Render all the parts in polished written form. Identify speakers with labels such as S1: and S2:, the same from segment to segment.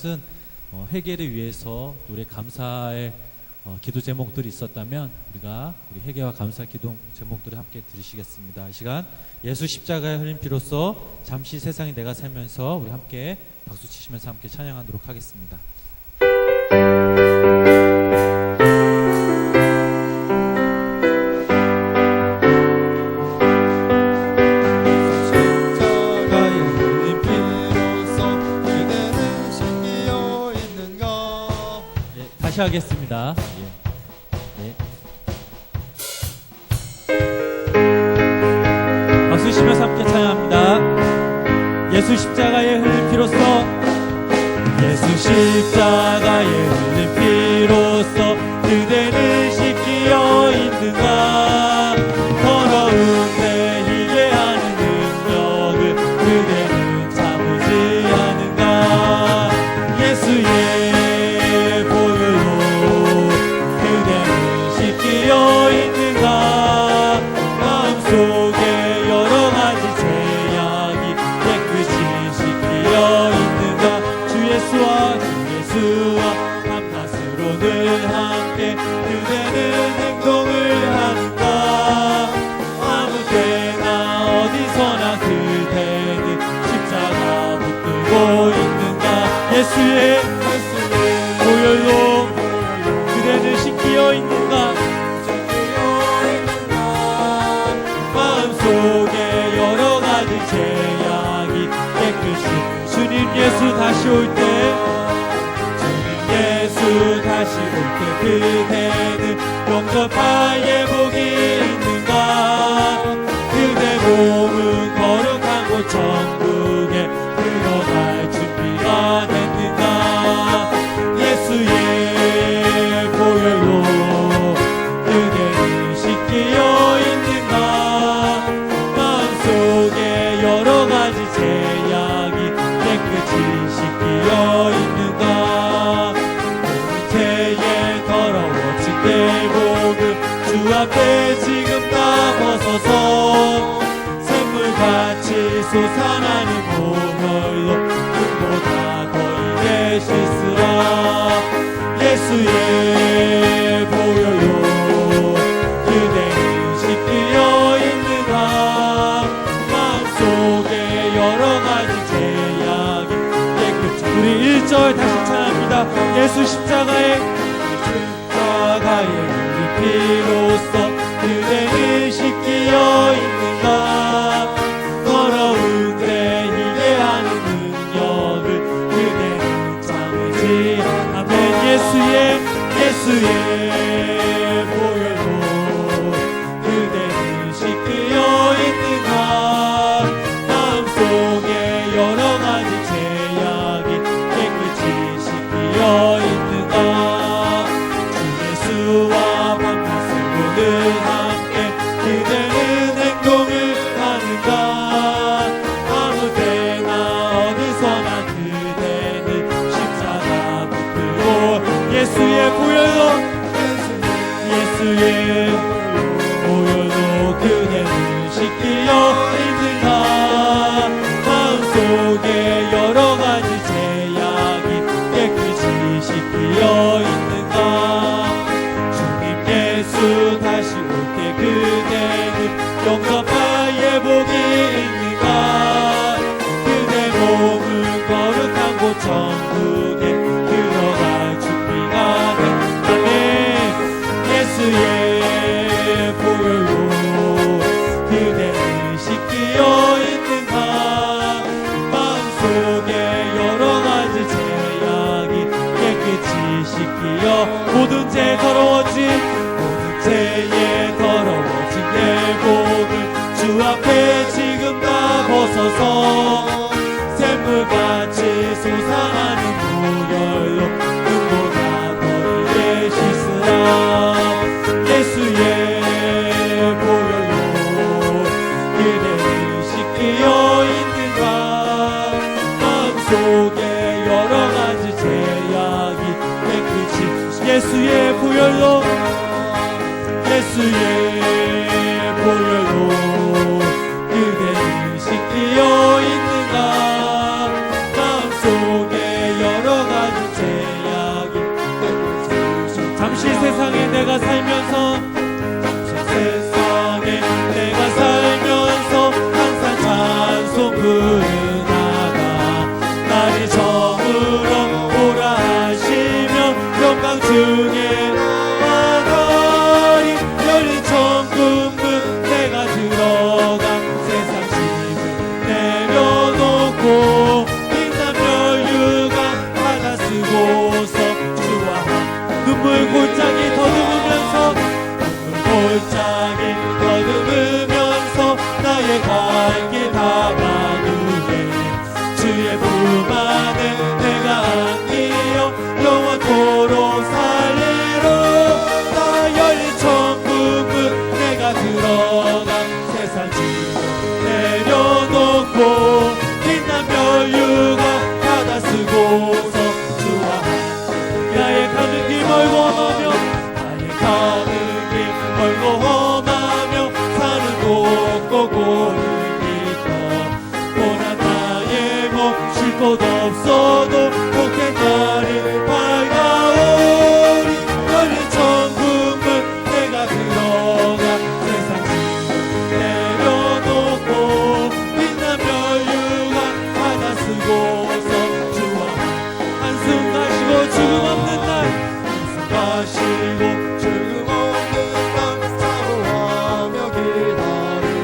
S1: 것은 회개를 위해서 또 우리 감사의 기도 제목들이 있었다면 우리 회개와 감사 기도 제목들을 함께 들으시겠습니다. 이 시간 예수 십자가에 흘린 피로써 잠시 세상에 내가 살면서 우리 함께 박수 치시면서 함께 찬양하도록 하겠습니다. 다시 하겠습니다. 예. 박수 치면서 함께 찬양합니다. 예수 십자가에 흘린 피로써 예수 십자가에 흘린 피로써 그대는 씻기어 있는가. 더러운 내 희게 하는 능력을 그대는 참으지 않은가. 예수의 예수의 보혈로 그대는 씻기어 있는가. 마음속에 여러 가지 죄악이 깨끗이 주님 예수 다시 올 때 주님 예수 다시 올 때 그대는 영접할 복이 있는가. 그대 몸은 거룩한 곳 천국에 들어갈 준비가 됐는가. 예수의 보혈로 그대는 씻기어 있는가. 마음속에 여러 가지 죄악이 깨끗이 씻기어 있는가. 죄에 더러워진 내 복을 주 앞에 지금 다 벗어서 샘물같이 솟아나는 보혈로 보다 더이게 씻으라. 예수의 보혈로 그대는 씻기어 있는가. 마음속에 여러 가지 죄악이 깨끗이 우리 1절 다시 찬양합니다. 예수 십자가에 흘린 피로써 그대는 씻기어 있는가. 더러운 내 희게 하는 아멘. 예수의 보혈로 그대는 씻기어 있는가. 마음속에 여러 가지 죄악이 깨끗이 씻기어 있는가. 주 예수와 밤낮을 오늘 함께 그대는 행동을 하는가. 아무 때나 어디서나 그대는 십자가 붙들고 예수의 보혈로 그대는 씻기어 있는가. 마음속에 여러 가지 죄악이 깨끗이 씻기어 있는가. 주님 예수 다시 올 때 그대는 영접할 복이 있는가. 그대 몸은 거룩한 곳 천국에 들어갈 준비가 된 아멘. 예수의 보혈로 그대는 씻기어 있는가. 마음속에 여러 가지 죄악이 깨끗이 씻기어 모든 죄 더러워진 죄에 더러워진 내 복을 주 앞에 지금 다 벗어서 샘물같이 솟아나는 보혈로 눈보다 더이게 씻으라. 예수의 보혈로 그대는 씻기어 있는가. 마음속에 여러 가지 죄악이 깨끗이 예수의 보혈로 그대는 씻기어 있는가. 마음속에 여러 가지 눈물 골짜기 더듬으면서 골짜기 더듬으면서 나의 갈 길 다 가누네 주의 품 안에 내가 안기어 영원토록 살리로 나 열린 천국은 내가 들어가 세상 지고 내려놓고 빛난 멸류가 바다 쓰고서 주와 나의 가는 길 멀고 험하며 나의 가는 길 멀고 험하며 사는 곳 고고는 깊어 고난 나의 몸 쉴 곳 없어도 복된 날이 밝아오리 열린 천국은 내가 들어가 세상 짐을 내려놓고 빛난 멸류가 바다 쓰고서 주와 한숨 가시고 죽음 없는 날 한숨 가시고 죽음 없는 날 사모하며 기다리니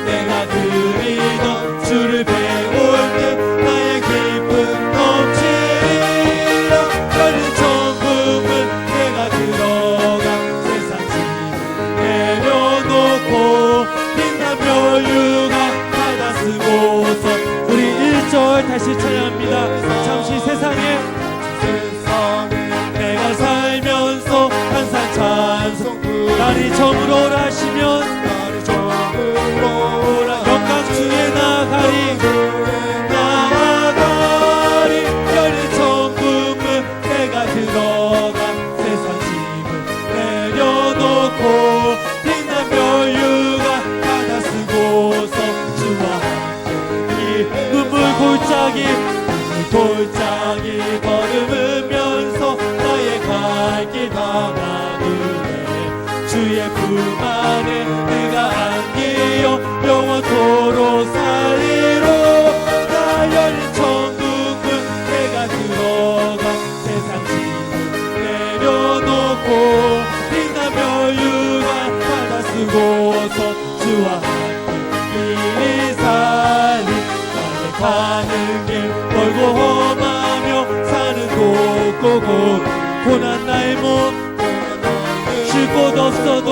S1: 내가 그리던 주를 배울 때 나의 기쁨 넘치리라 열린 천국은 내가 들어가 세상 짐을 내려놓고 빛난 멸류가 바다 쓰고서 우리 1절 다시 찬양합니다. 잠시 세상에 내가 살면서 항상 찬송 날이 저물어라 하시면 영광 주에 나가리 열린 천국은 내가 들어가 세상 짐을 내려놓고 빛난 멸류가 바다 쓰고서 주와 함께 이 눈물 골짜기 걸으면서 나의 갈 길 다 가누네 주의 품 안에 내가 안기어 영원토록 살리로 나 열린 천국은 내가 들어가 세상 짐을 내려놓고 빛난 멸류가 바다 쓰고서 주와 함께 이리 살리 나의 가는 길 멀고 험하며 사는 곳 고고 고난 나의 몸 쉴 곳 없어도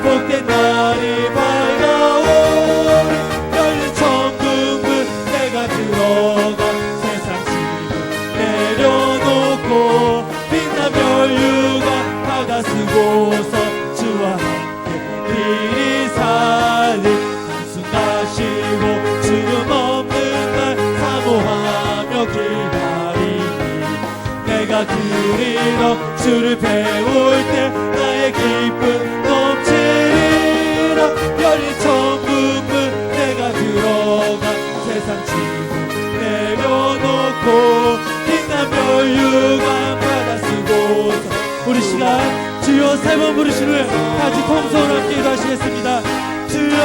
S1: 복된 날이 밝아오리 열린 천국은 내가 들어가 세상 짐을 내려놓고 빛난 멸류가 바다 쓰고서 주와 함께 이리 살리 한숨 가시고 죽음 없는 날 사모하며 기다리니 내가 그리던 주를 배울 때 나의 기쁨 넘치리라 열린 천국은 내가 들어가 세상 짐을 내려놓고 빛난 멸류관 바다 쓰고서 우리 시간 주여 세 번 부르신 후에 다시 통성으로 함께 기도하시겠습니다. 주여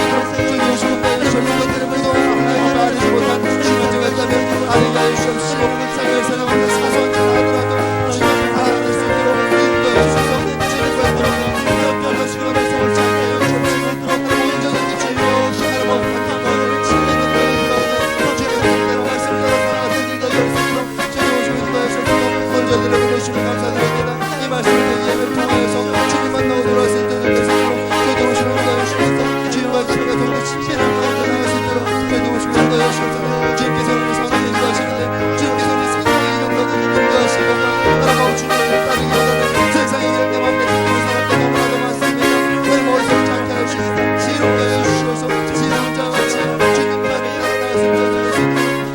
S2: 주님 오시고 주님 것들을 그동안 하나님을 알지 못한 주님을 있다면 알게 하여 주옵시고 삶의 사랑을 사소한 일 하더라도 주님을 알아낼 수 있도록 인도해 주셔서 주님과 더불어 변화시고 말씀을 찾게 하여 주옵시고 온전히 주님 하나님 못한 것을 진리는 되어 주님의 뜻대로 말씀을 따라 살아가는 데 역사로 주님 오시고 인도해 주옵시고 온전히 부르시면 감사드립니다. 이 말씀을 예배를 통하여서 주님 만나고 돌아올 수 있도록 저희들 오시고 인도해 주셔서 주님과 주님과 동네 친밀한 가운데 나갈 수 있도록 저희들 오시고 인도해 주셔서 주님께서 우리 성령을 인도하시는데 주님께서 우리 생명의 이정도는 인도하시고 따라가고 주님을 따르기보다는 세상의 열대 맘에 듣는 사람들 너무나도 많습니다. 내 머리속을 짧게 하여 주시고 지혜롭게 하여 주시옵소서. 지혜로운 자와 주님 편에 따라 나아갈 수 있도록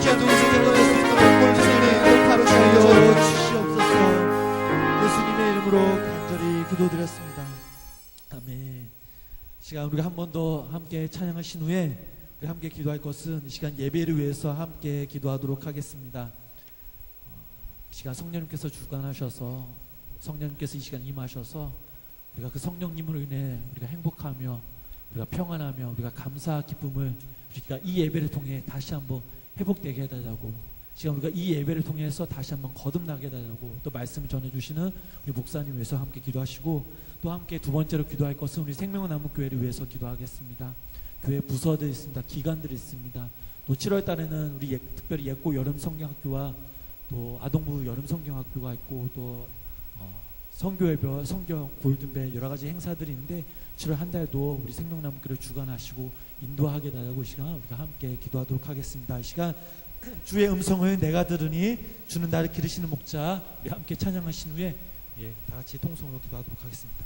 S2: 저희들 오시고 인도해 주시도록 본주님의 이름으로 바로 주시옵소서. 예수님의 이름으로 간절히 기도드렸습니다. 아멘. 시간 우리가 한 번 더 함께 찬양하신 후에 우리 함께 기도할 것은 이 시간 예배를 위해서 함께 기도하도록 하겠습니다. 이 시간 성령님께서 주관하셔서 성령님께서 이 시간 임하셔서 우리가 그 성령님으로 인해 우리가 행복하며 우리가 평안하며 우리가 감사 기쁨을 우리가 이 예배를 통해 다시 한번 회복되게 해달라고 지금 우리가 이 예배를 통해서 다시 한번 거듭나게 해달라고 또 말씀을 전해주시는 우리 목사님 위해서 함께 기도하시고 또 함께 두 번째로 기도할 것은 우리 생명의 나무 교회를 위해서 기도하겠습니다. 교회 부서들이 있습니다. 기관들이 있습니다. 또 7월 달에는 우리 특별히 예고 여름 성경학교와 또 아동부 여름 성경학교가 있고 또 성교회별 성경 골든벨 여러 가지 행사들이 있는데 7월 한 달도 우리 생명나무 교회를 주관하시고 인도하게 달라고 이 시간 우리가 함께 기도하도록 하겠습니다. 이 시간 주의 음성을 내가 들으니 주는 나를 기르시는 목자 우리 함께 찬양하신 후에 다 같이 통성으로 기도하도록 하겠습니다.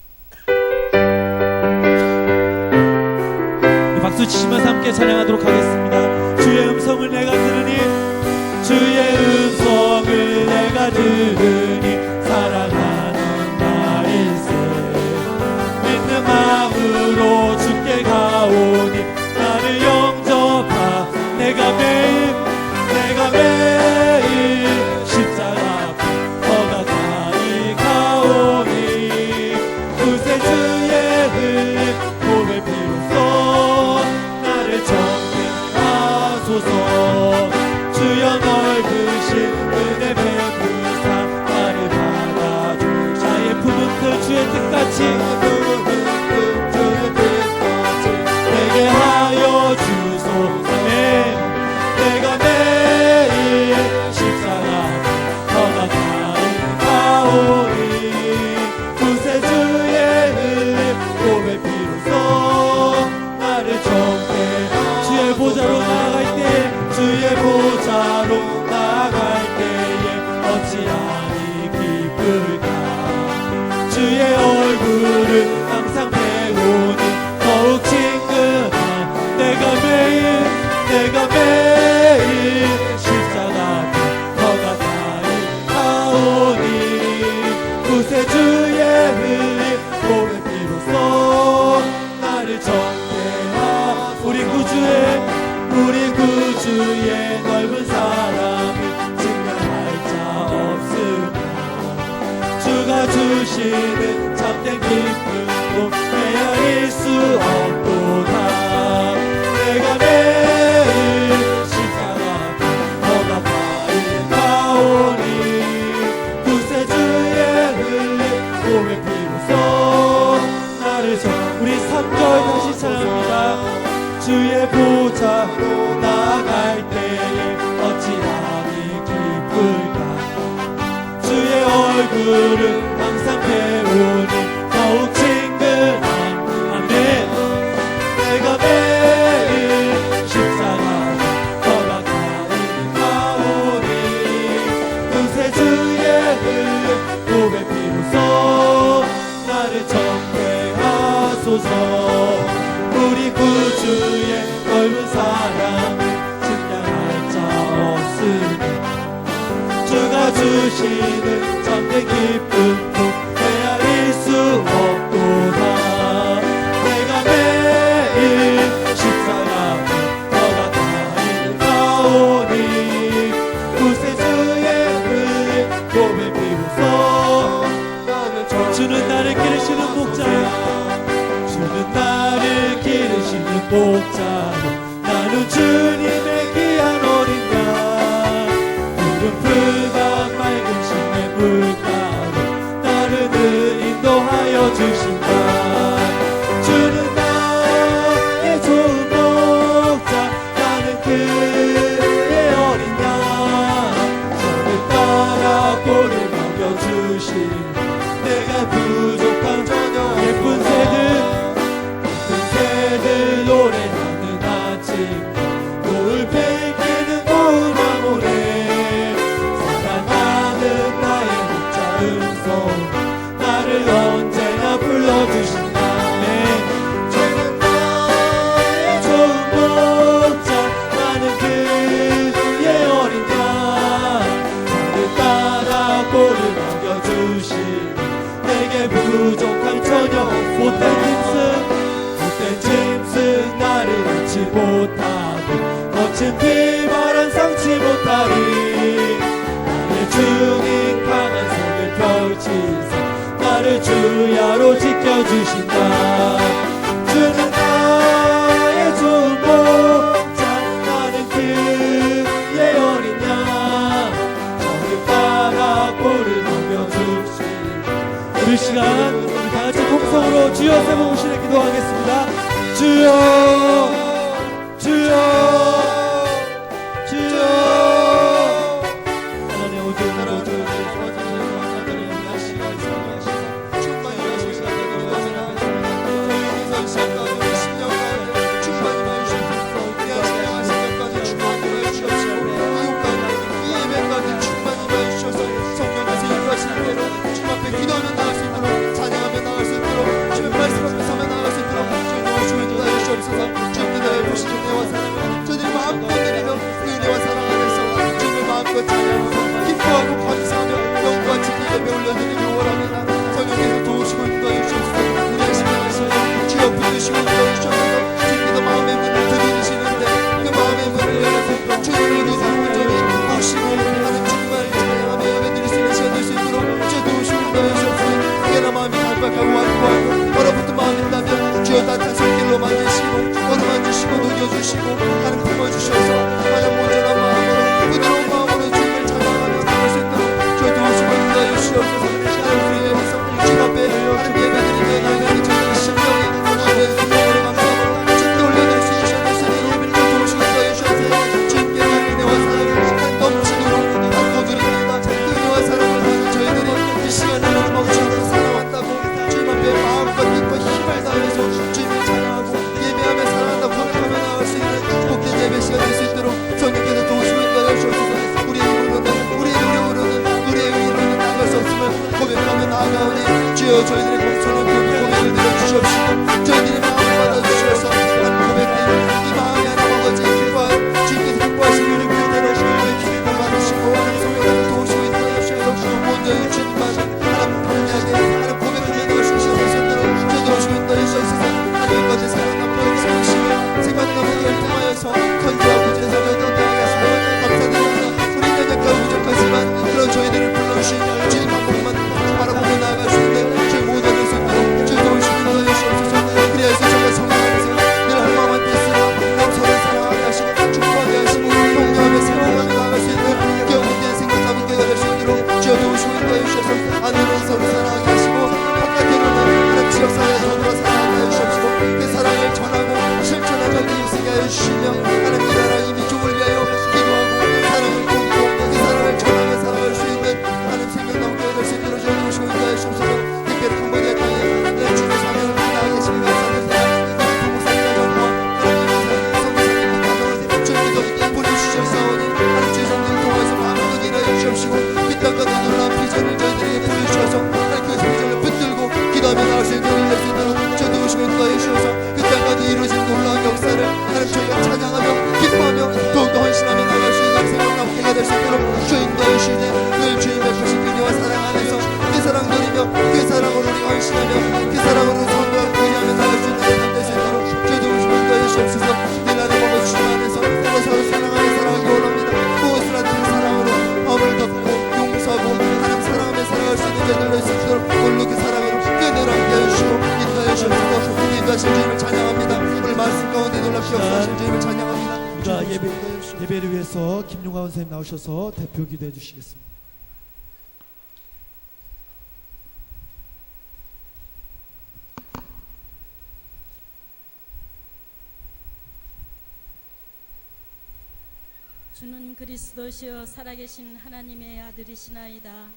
S2: 박수 치시면서 함께 찬양하도록 하겠습니다. 주의 음성을 내가 들으니 주의 음성을 내가 들으니 사랑하는 나일세 믿는 마음으로 주께 가오니 나를 영접하 내가 매일 십자가 앞에 더 가까이 가오니 구세 주의 흘린 보배 피로써 나를 정죄하소서 주여 넓으신 은혜 베푸사 나를 받아주 자의 품은 그 주의 뜻같이 내게 하여 주소서 내가 매일 십자가 더 가까이 가오니 구세 주의 흘린 보배 피로써 나를 정죄 주의 보좌로 나아갈 때에 주의 보좌로 나아갈 때에 어찌하니 기쁠까 주의 얼굴을 항상 배우니 더욱 친근한 내가 매일 십자가 더 가까이 가오니 구세 주의 흘린 보배 피로써 나를 정죄하 우리 구주의 넓은 사랑을 증명할 자 없으나 주가 주시는 참된 기쁨도 헤아릴 수 없도다 내가 매일 십자가 더 가까이 가오니 구세 주의 흘린 보배 피로써 나를 우리 3절 다시 찬양합니다. 주의 보좌로 나아갈 때에 어찌하니 기쁠까 주의 얼굴을 항상 배우니 더욱 친근한 아멘 내가 매일 십자가 더 가까이 가오니 구세 주의 흘린 보배 피로써 나를 정죄하소서 우리 구주의 넓은 사랑을 증량할 자 없으니 주가 주시는 참된 기쁨도 헤아릴
S1: 목자로 나는 주님의 귀한 어린 양 푸른 풀과 맑은 심의 물가로 나를 인도하여 주신다. 주는 나의 좋은 목자 나는 그의 어린 양 저를 따라 꼴을 먹여주신 내가 부족한 저녁 예쁜 새들 노래하는 아침 노을 밝히는 고운 밤모래 사랑하는 나의 목자 음성 나를 언제나 불러주신다. 저는 나의 좋은 목자 나는 그의 어린 양 나를 따라 꼴을 먹여주신 내게 부족한 저녁 못된 짐승 나를 안지 못하고 거친 비바람 상치 못하리 나의 주님 강한 손을 펼치사 나를 주야로 지켜주신다. 주는 나의 좋은 목자 나는 그의 어린 양 저를 따라 꼴을 먹여주신 이 시간 우리 다같이 통성으로 주여 세 번 오시는 기도하겠습니다. 주여 주여 주여 하나님 오주로
S2: 기도하면 나갈 수 있도록 찬양하며 나갈 수 있도록 주님 말씀 앞에 서면 나갈 수 있도록 주님 주님 나의 주옵소서. 주님 나의 보시는 은혜와 사랑을 저들이 마음껏 드리며 그 은혜와 사랑 안에서 주님을 마음껏 찬양하며 기뻐하고 감사하며 영과 진리 예배 올려드리기 원합니다. 성령께서 도우시고 인도하여 주옵소서. 우리의 신앙하시며 주여 붙드시고 인도하여 주옵소서. 주님께서 마음의 문을 두드리시는데 그 마음의 문을 열어서 주님을 누구를 온전히 보시고 하는 주님만을 찬양하며 예배드릴 수 있는 시간 될 수 있도록 주여 도우시고 인도하여 주옵소서. 깨나 마음이 갈박하고 완고하고 얼어붙은 마음이 있다면 주여 따뜻한 손길로 만지시고 어루만 주시고 녹여주시고 하나님 품어주셔서 하나님 온전한 마음으로 부드러운 마음으로 주님을 찬양하며 나갈 수 있도록 주여 도우시고 인도하여 주옵소서. 하나님 우리의 백성 주님 앞에 하나님 예배드리며 나에게 주님의 심령이 하나님의 기도로 감사함으로 주님께 올려드릴 수 있는 시간 되시니 주여 도우시고 인도하여 주옵소서. 주님께 은혜와 사랑을 넘치도록 나눠드립니다. 그 은혜와 사랑을 받는 저희들이 이 시간을 멈추고 살아왔다고 주님 앞에 마음과 뜻과 힘을 다해서 주님을 찬양하고 예배하며 사랑한다 고백하며 나갈 수 있는 역사하신 주님을 찬양합니다.
S3: 우리가
S2: 주님 역사하시옵소서.
S3: 예배를 위해서 김용광 선생님 나오셔서 대표 기도해 주시겠습니다.
S4: 주는 그리스도시여 살아계신 하나님의 아들이시나이다.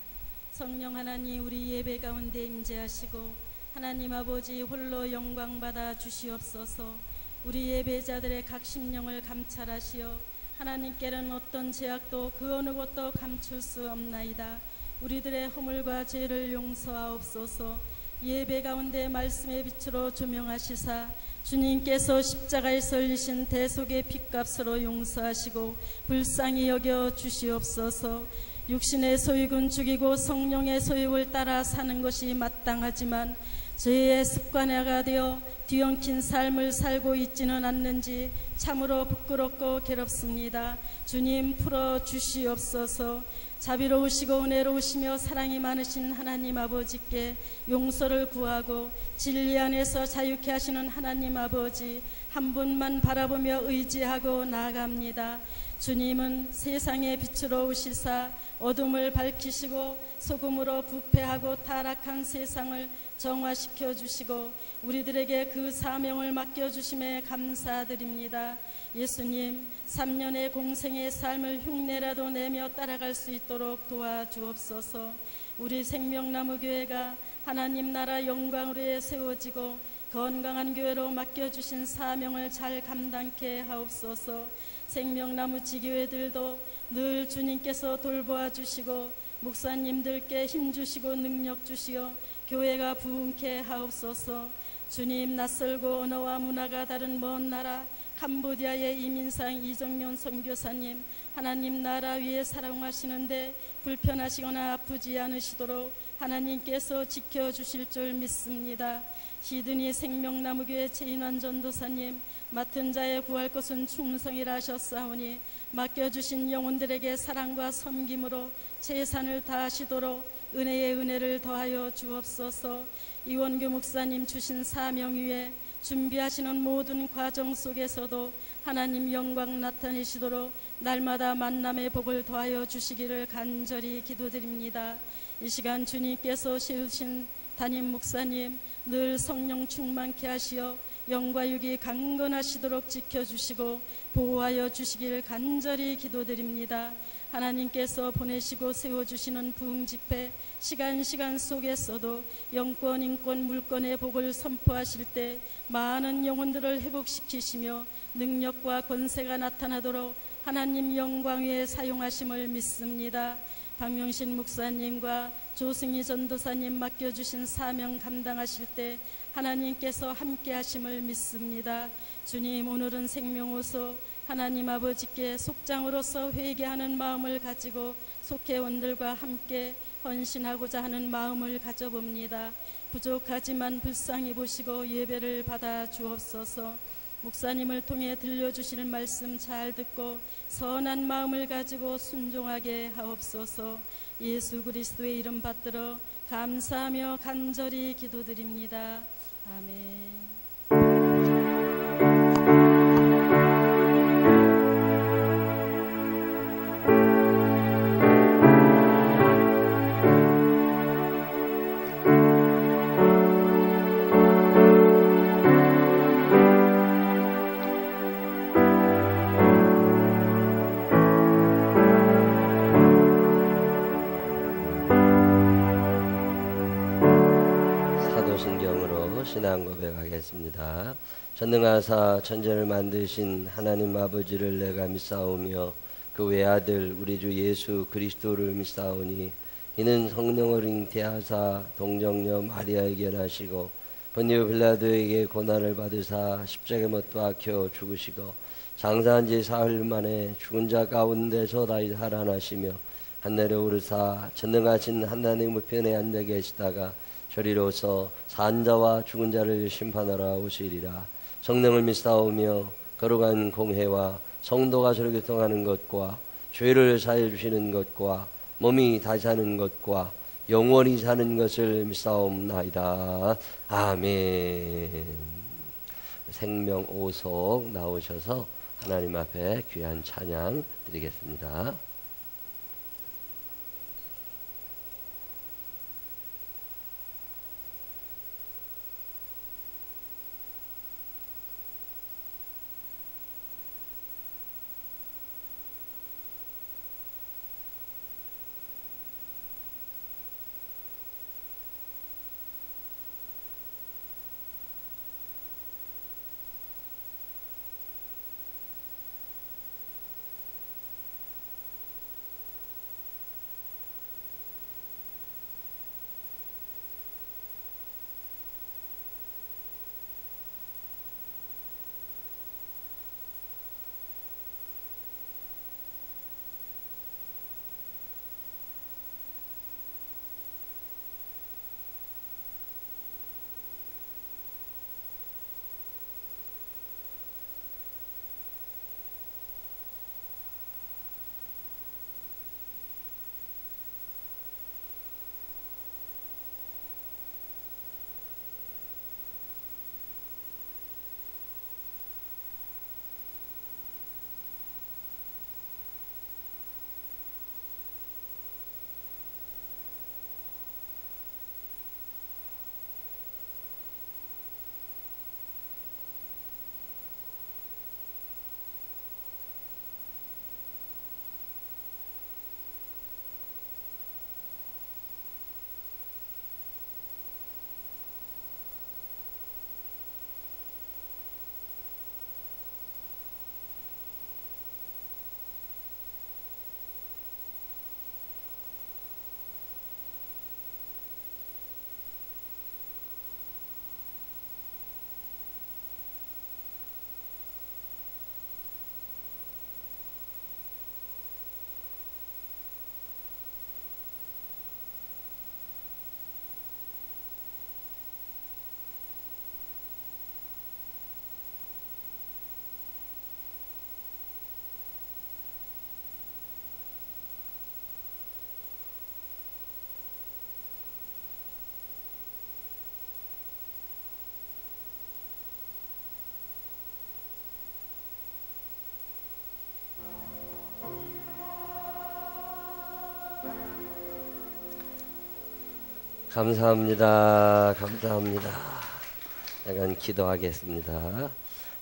S4: 성령 하나님 우리 예배 가운데 임재하시고 하나님 아버지 홀로 영광받아 주시옵소서. 우리 예배자들의 각 심령을 감찰하시어 하나님께는 어떤 제약도 그 어느 것도 감출 수 없나이다. 우리들의 허물과 죄를 용서하옵소서. 예배 가운데 말씀의 빛으로 조명하시사 주님께서 십자가에서 흘리신 대속의 핏값으로 용서하시고 불쌍히 여겨 주시옵소서. 육신의 소욕은 죽이고 성령의 소욕을 따라 사는 것이 마땅하지만 죄의 습관화가 되어 뒤엉킨 삶을 살고 있지는 않는지 참으로 부끄럽고 괴롭습니다. 주님 풀어 주시옵소서. 자비로우시고 은혜로우시며 사랑이 많으신 하나님 아버지께 용서를 구하고 진리 안에서 자유케 하시는 하나님 아버지 한 분만 바라보며 의지하고 나아갑니다. 주님은 세상의 빛으로 오시사 어둠을 밝히시고 소금으로 부패하고 타락한 세상을 정화시켜 주시고 우리들에게 그 사명을 맡겨주심에 감사드립니다. 예수님 3년의 공생의 삶을 흉내라도 내며 따라갈 수 있도록 도와주옵소서. 우리 생명나무교회가 하나님 나라 영광으로 세워지고 건강한 교회로 맡겨주신 사명을 잘 감당케 하옵소서. 생명나무 지교회들도 늘 주님께서 돌보아 주시고 목사님들께 힘주시고 능력 주시어 교회가 부흥케 하옵소서. 주님 낯설고 언어와 문화가 다른 먼 나라 캄보디아의 이민상 이정년 선교사님 하나님 나라 위에 사랑하시는데 불편하시거나 아프지 않으시도록 하나님께서 지켜주실 줄 믿습니다. 시드니 생명나무교회 최인환 전도사님 맡은 자에 구할 것은 충성이라 하셨사오니 맡겨주신 영혼들에게 사랑과 섬김으로 최선을 다하시도록 은혜의 은혜를 더하여 주옵소서. 이원규 목사님 주신 사명 위에 준비하시는 모든 과정 속에서도 하나님 영광 나타내시도록 날마다 만남의 복을 더하여 주시기를 간절히 기도드립니다. 이 시간 주님께서 세우신 담임 목사님 늘 성령 충만케 하시어 영과 육이 강건하시도록 지켜주시고 보호하여 주시길 간절히 기도드립니다. 하나님께서 보내시고 세워주시는 부흥집회 시간 속에서도 영권, 인권, 물권의 복을 선포하실 때 많은 영혼들을 회복시키시며 능력과 권세가 나타나도록 하나님 영광 위에 사용하심을 믿습니다. 박명신 목사님과 조승희 전도사님 맡겨주신 사명 감당하실 때 하나님께서 함께 하심을 믿습니다. 주님 오늘은 생명호소 하나님 아버지께 속장으로서 회개하는 마음을 가지고 속회원들과 함께 헌신하고자 하는 마음을 가져봅니다. 부족하지만 불쌍히 보시고 예배를 받아 주옵소서. 목사님을 통해 들려주실 말씀 잘 듣고 선한 마음을 가지고 순종하게 하옵소서. 예수 그리스도의 이름 받들어 감사하며 간절히 기도드립니다. 아멘.
S5: 사도신경으로 신앙 고백하겠습니다. 전능하사 천지를 만드신 하나님 아버지를 내가 믿사오며 그 외아들 우리 주 예수 그리스도를 믿사오니 이는 성령을 잉태하사 동정녀 마리아에게 나시고 본디오 빌라도에게 고난을 받으사 십자가에 못 박혀 죽으시고 장사한 지 사흘 만에 죽은 자 가운데서 다시 살아나시며 하늘에 오르사 전능하신 하나님 우편에 앉아 계시다가 저리로서 산자와 죽은 자를 심판하러 오시리라. 성령을 믿사오며 거룩한 공회와 성도가 서로 교통하는 것과 죄를 사해 주시는 것과 몸이 다시 사는 것과 영원히 사는 것을 믿사옵나이다. 아멘. 생명 오속 나오셔서 하나님 앞에 귀한 찬양 드리겠습니다. 감사합니다. 감사합니다. 약간 기도하겠습니다.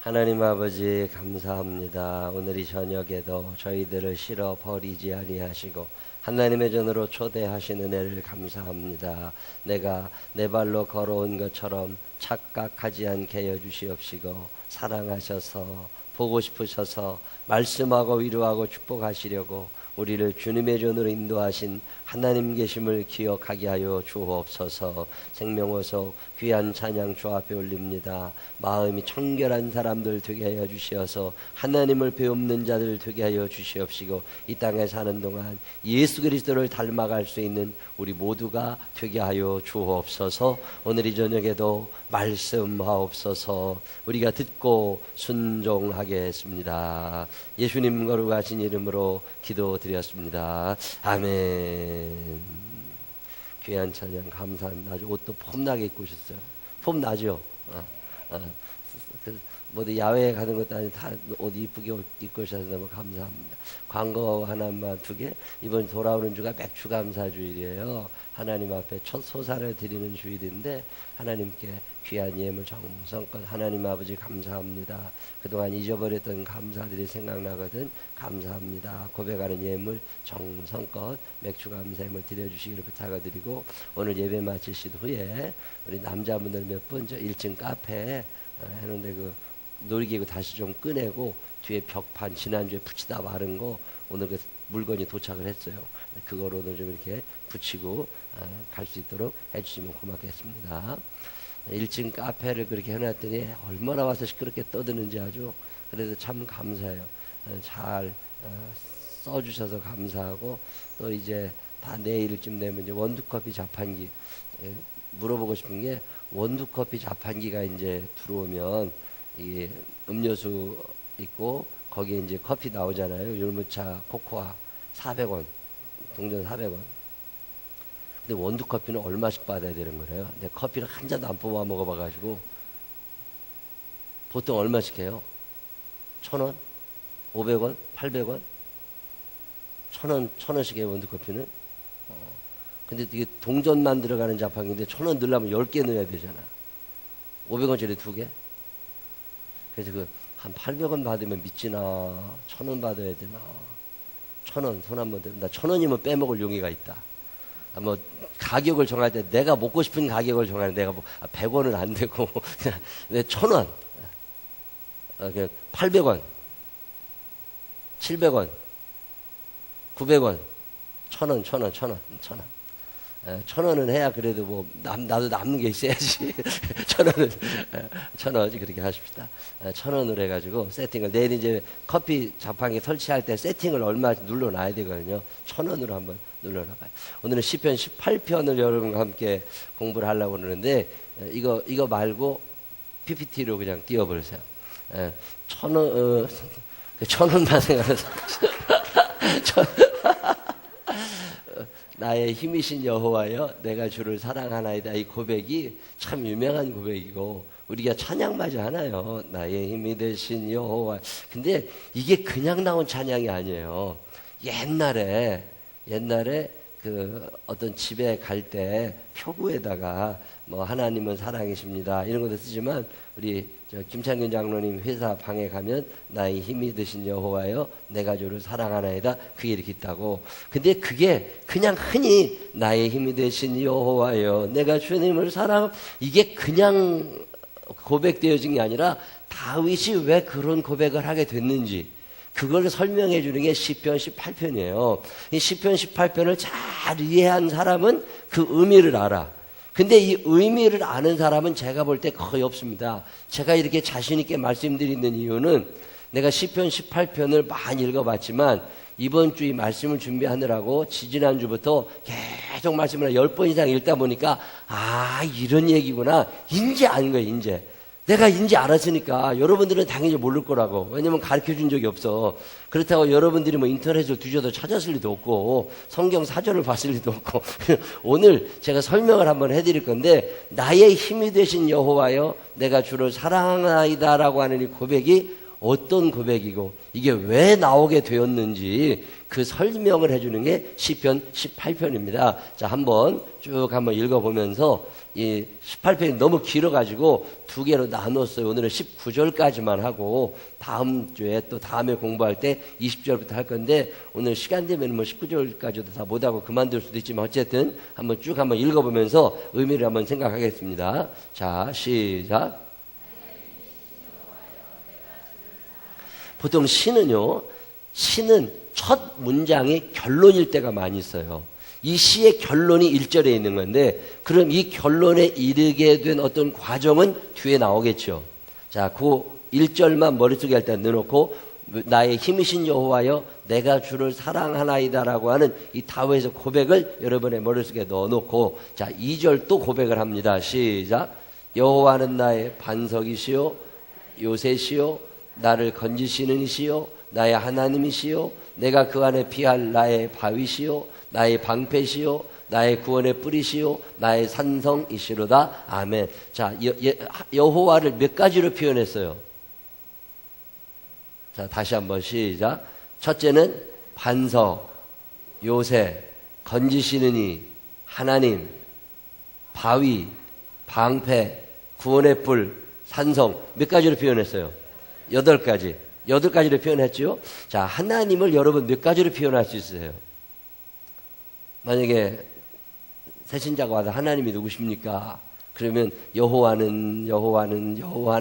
S5: 하나님 아버지 감사합니다. 오늘 이 저녁에도 저희들을 실어 버리지 아니하시고 하나님의 전으로 초대하신 은혜를 감사합니다. 내가 내 발로 걸어온 것처럼 착각하지 않게 하여 주시옵시고 사랑하셔서 보고 싶으셔서 말씀하고 위로하고 축복하시려고 우리를 주님의 전으로 인도하신 하나님 계심을 기억하게 하여 주옵소서. 생명호속 귀한 찬양 주 앞에 올립니다. 마음이 청결한 사람들 되게 하여 주시어서 하나님을 배웁는 자들 되게 하여 주시옵시고 이 땅에 사는 동안 예수 그리스도를 닮아갈 수 있는 우리 모두가 되게 하여 주옵소서. 오늘 이 저녁에도 말씀하옵소서. 우리가 듣고 순종하겠습니다. 예수님 거룩하신 이름으로 기도드렸습니다. 아멘. 귀한 찬양 감사합니다. 아주 옷도 폼나게 입고 오셨어요. 폼나죠? 모두 야외에 가는 것도 아니고 다 옷 이쁘게 입고 오셔서 너무 감사합니다. 광고 하나만 두 개. 이번 돌아오는 주가 맥주 감사 주일이에요. 하나님 앞에 첫 소사를 드리는 주일인데 하나님께 귀한 예물 정성껏 하나님 아버지 감사합니다. 그동안 잊어버렸던 감사들이 생각나거든. 감사합니다. 고백하는 예물 정성껏 맥주 감사 예물 드려주시기를 부탁을 드리고 오늘 예배 마치신 후에 우리 남자분들 몇 분 저 1층 카페에 해놓은데 그 놀이기구 다시 좀 꺼내고 뒤에 벽판 지난주에 붙이다 마른 거 오늘 그 물건이 도착을 했어요. 그걸 오늘 좀 이렇게 붙이고 갈 수 있도록 해주시면 고맙겠습니다. 1층 카페를 그렇게 해놨더니 얼마나 와서 시끄럽게 떠드는지 아주 그래도 참 감사해요. 잘 써주셔서 감사하고 또 이제 다 내일쯤 되면 이제 원두커피 자판기 물어보고 싶은 게 원두커피 자판기가 이제 들어오면 이게 음료수 있고 거기에 이제 커피 나오잖아요. 율무차 코코아 400원 동전 400원. 근데 원두커피는 얼마씩 받아야 되는 거래요. 근데 커피를 한 잔도 안 뽑아 먹어봐가지고 보통 얼마씩 해요? 1,000원? 500원? 800원? 1,000원씩 해요, 원두커피는. 근데 이게 동전만 들어가는 자판기인데 1,000원 넣으려면 10개 넣어야 되잖아. 500원짜리 2개? 그래서 한 800원 받으면 믿지나, 1,000원 받아야 되나. 1,000원, 손 한번 대면, 나 1,000원이면 빼먹을 용의가 있다. 뭐, 가격을 정할 때 내가 먹고 싶은 가격을 정하는데 내가 100원은 안 되고, 그냥 1,000원, 그냥 800원, 700원, 900원, 1,000원, 1,000원, 1,000원, 1,000원. 1,000원은 해야 그래도 뭐 나도 남는 게 있어야지. 1,000원 그렇게 하십시다. 1,000원으로 해가지고 세팅을 내일 이제 커피 자판기 설치할 때 세팅을 얼마 눌러놔야 되거든요. 1,000원으로 한번 눌러놔봐요. 오늘은 시편 18편을 여러분과 함께 공부를 하려고 그러는데 이거 말고 PPT로 그냥 띄워버리세요. 1,000원 1,000원만 생각해서 나의 힘이신 여호와여 내가 주를 사랑하나이다. 이 고백이 참 유명한 고백이고 우리가 찬양마저 하나요. 나의 힘이 되신 여호와. 근데 이게 그냥 나온 찬양이 아니에요. 옛날에 그 어떤 집에 갈 때 표구에다가 뭐 하나님은 사랑이십니다 이런 것도 쓰지만 우리 김창균 장로님 회사 방에 가면 나의 힘이 되신 여호와여 내가 주를 사랑하나이다 그게 이렇게 있다고. 근데 그게 그냥 흔히 나의 힘이 되신 여호와여 내가 주님을 사랑 이게 그냥 고백되어진 게 아니라 다윗이 왜 그런 고백을 하게 됐는지 그걸 설명해 주는 게 시편 18편이에요. 이 시편 18편을 잘 이해한 사람은 그 의미를 알아. 근데 이 의미를 아는 사람은 제가 볼 때 거의 없습니다. 제가 이렇게 자신 있게 말씀드리는 이유는 내가 시편 18편을 많이 읽어봤지만 이번 주 이 말씀을 준비하느라고 지지난주부터 계속 말씀을 10번 이상 읽다 보니까 아 이런 얘기구나. 인제 아는 거예요. 인제. 내가 인지 알았으니까 여러분들은 당연히 모를 거라고. 왜냐면 가르쳐 준 적이 없어. 그렇다고 여러분들이 뭐 인터넷을 뒤져도 찾았을 리도 없고 성경 사전을 봤을 리도 없고 오늘 제가 설명을 한번 해드릴 건데 나의 힘이 되신 여호와여 내가 주를 사랑하나이다 라고 하는 이 고백이 어떤 고백이고 이게 왜 나오게 되었는지 그 설명을 해주는 게 시편 18편입니다. 자, 한번 쭉 한번 읽어보면서 이 18편이 너무 길어가지고 두 개로 나눴어요. 오늘은 19절까지만 하고 다음 주에 또 다음에 공부할 때 20절부터 할 건데 오늘 시간 되면 뭐 19절까지도 다 못하고 그만둘 수도 있지만 어쨌든 한번 쭉 한번 읽어보면서 의미를 한번 생각하겠습니다. 자, 시작. 보통 시는 첫 문장이 결론일 때가 많이 있어요. 이 시의 결론이 1절에 있는 건데 그럼 이 결론에 이르게 된 어떤 과정은 뒤에 나오겠죠. 자, 그 1절만 머릿속에 일단 넣어놓고 나의 힘이신 여호와여 내가 주를 사랑하나이다 라고 하는 이 다윗의 고백을 여러분의 머릿속에 넣어놓고 자, 2절 또 고백을 합니다. 시작. 여호와는 나의 반석이시요 요새시요 나를 건지시는 이시요 나의 하나님이시요 내가 그 안에 피할 나의 바위시요 나의 방패시요 나의 구원의 뿌리시요 나의 산성이시로다. 아멘. 자, 여호와를 몇 가지로 표현했어요? 자, 다시 한번 시작. 첫째는 반석, 요새, 건지시는 이, 하나님, 바위, 방패, 구원의 뿔, 산성 몇 가지로 표현했어요? 8가지. 8가지로 표현했죠. 자, 하나님을 여러분 몇 가지로 표현할 수 있으세요? 만약에 새신자가 와서 하나님이 누구십니까? 그러면 여호와는 그러고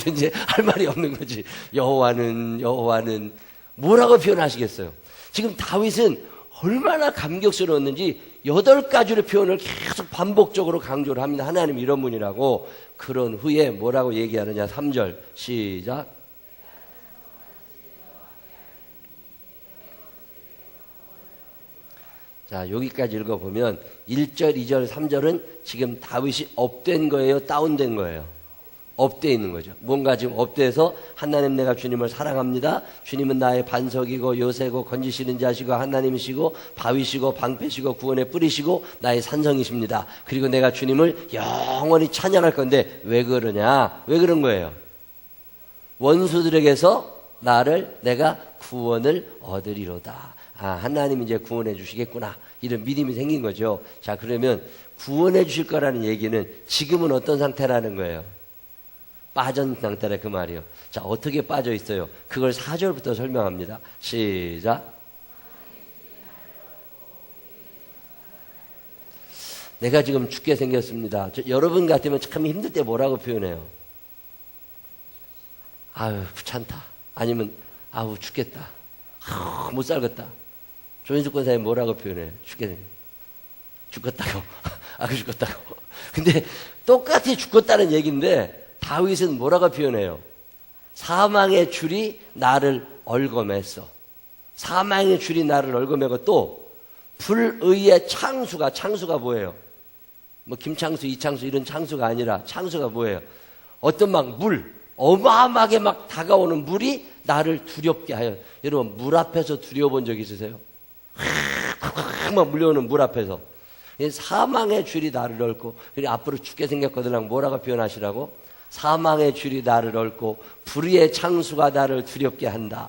S5: 이제 할 말이 없는 거지. 여호와는 뭐라고 표현하시겠어요? 지금 다윗은 얼마나 감격스러웠는지 8가지로 표현을 계속 반복적으로 강조를 합니다. 하나님 이런 분이라고. 그런 후에 뭐라고 얘기하느냐? 3절 시작. 자, 여기까지 읽어보면 1절, 2절, 3절은 지금 다윗이 업된 거예요? 다운된 거예요? 업되어 있는 거죠. 뭔가 지금 업돼서 하나님 내가 주님을 사랑합니다. 주님은 나의 반석이고 요새고 건지시는 자시고 하나님이시고 바위시고 방패시고 구원의 뿌리시고 나의 산성이십니다. 그리고 내가 주님을 영원히 찬양할 건데 왜 그러냐? 왜 그런 거예요? 원수들에게서 나를 내가 구원을 얻으리로다. 아, 하나님이 이제 구원해 주시겠구나. 이런 믿음이 생긴 거죠. 자, 그러면 구원해 주실 거라는 얘기는 지금은 어떤 상태라는 거예요? 빠진 상태라 그 말이에요. 자, 어떻게 빠져 있어요? 그걸 4절부터 설명합니다. 시작. 내가 지금 죽게 생겼습니다. 여러분 같으면 참 힘들 때 뭐라고 표현해요? 아유, 귀찮다. 아니면 아우, 죽겠다. 못 살겠다. 조인숙 권사님 뭐라고 표현해요? 죽겠다고. 죽겠다고. 근데 똑같이 죽겠다는 얘기인데 다윗은 뭐라고 표현해요? 사망의 줄이 나를 얽어맸어. 사망의 줄이 나를 얽어매고 또 불의의 창수가 뭐예요? 뭐 김창수, 이창수 이런 창수가 아니라 창수가 뭐예요? 어떤 막 어마어마하게 막 다가오는 물이 나를 두렵게 하여. 여러분, 물 앞에서 두려워본 적 있으세요? 막 물려오는 물 앞에서. 사망의 줄이 나를 얽고, 그리고 앞으로 죽게 생겼거든. 뭐라고 표현하시라고? 사망의 줄이 나를 얽고 불의의 창수가 나를 두렵게 한다.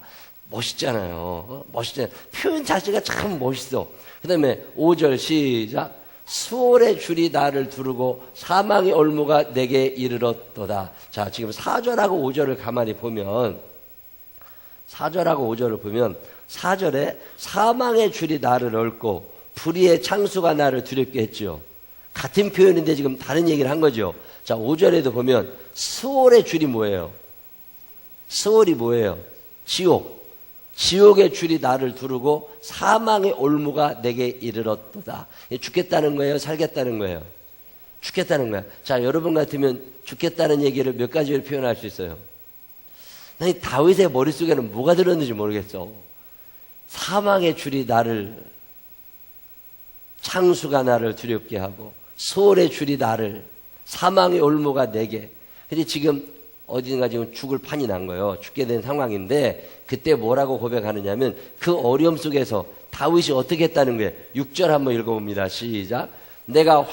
S5: 멋있잖아요. 멋있잖아요. 표현 자체가 참 멋있어. 그 다음에 5절 시작. 수월의 줄이 나를 두르고 사망의 올무가 내게 이르렀도다. 자, 지금 4절하고 5절을 가만히 보면 4절에 사망의 줄이 나를 얽고 불의의 창수가 나를 두렵게 했죠. 같은 표현인데 지금 다른 얘기를 한 거죠. 자, 5절에도 보면 수월의 줄이 뭐예요? 수월이 뭐예요? 지옥의 줄이 나를 두르고 사망의 올무가 내게 이르렀도다. 죽겠다는 거예요? 살겠다는 거예요? 죽겠다는 거야. 자, 여러분 같으면 죽겠다는 얘기를 몇 가지로 표현할 수 있어요. 아니, 다윗의 머릿속에는 뭐가 들었는지 모르겠어. 사망의 줄이 창수가 나를 두렵게 하고 소울의 줄이 사망의 올무가 내게. 근데 지금 어딘가 지금 죽을 판이 난 거예요. 죽게 된 상황인데 그때 뭐라고 고백하느냐면 그 어려움 속에서 다윗이 어떻게 했다는 거예요. 6절 한번 읽어봅니다. 시작. 내가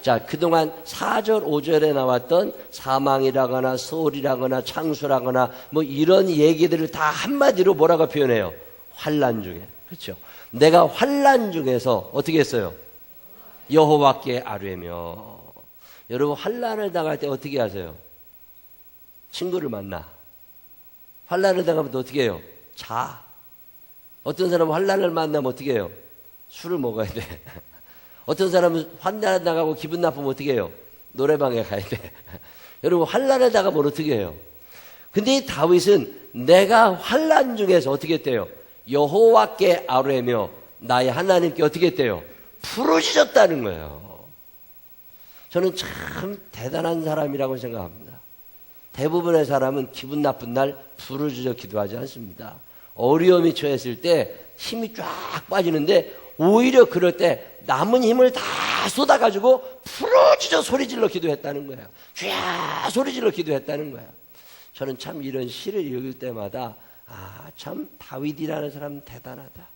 S5: 자, 그동안 4절 5절에 나왔던 사망이라거나 소울이라거나 창수라거나 뭐 이런 얘기들을 다 한마디로 뭐라고 표현해요? 환난 중에. 그렇죠. 내가 환난 중에서 어떻게 했어요? 여호와께 아뢰며. 여러분, 환난을 당할 때 어떻게 하세요? 친구를 만나. 환난을 당하면 또 어떻게 해요? 자. 어떤 사람은 환난을 만나면 어떻게 해요? 술을 먹어야 돼. 어떤 사람은 환난을 당하고 기분 나쁘면 어떻게 해요? 노래방에 가야 돼. 여러분, 환난을 당하면 어떻게 해요? 근데 이 다윗은 내가 환난 중에서 어떻게 했대요? 여호와께 아뢰며 나의 하나님께 어떻게 했대요? 부르짖었다는 거예요. 저는 참 대단한 사람이라고 생각합니다. 대부분의 사람은 기분 나쁜 날 부르짖어 기도하지 않습니다. 어려움이 처했을 때 힘이 쫙 빠지는데 오히려 그럴 때 남은 힘을 다 쏟아가지고 부르짖어 소리질러 기도했다는 거예요. 쥐야 소리질러 기도했다는 거예요. 저는 참 이런 시를 읽을 때마다 참 다윗이라는 사람 대단하다.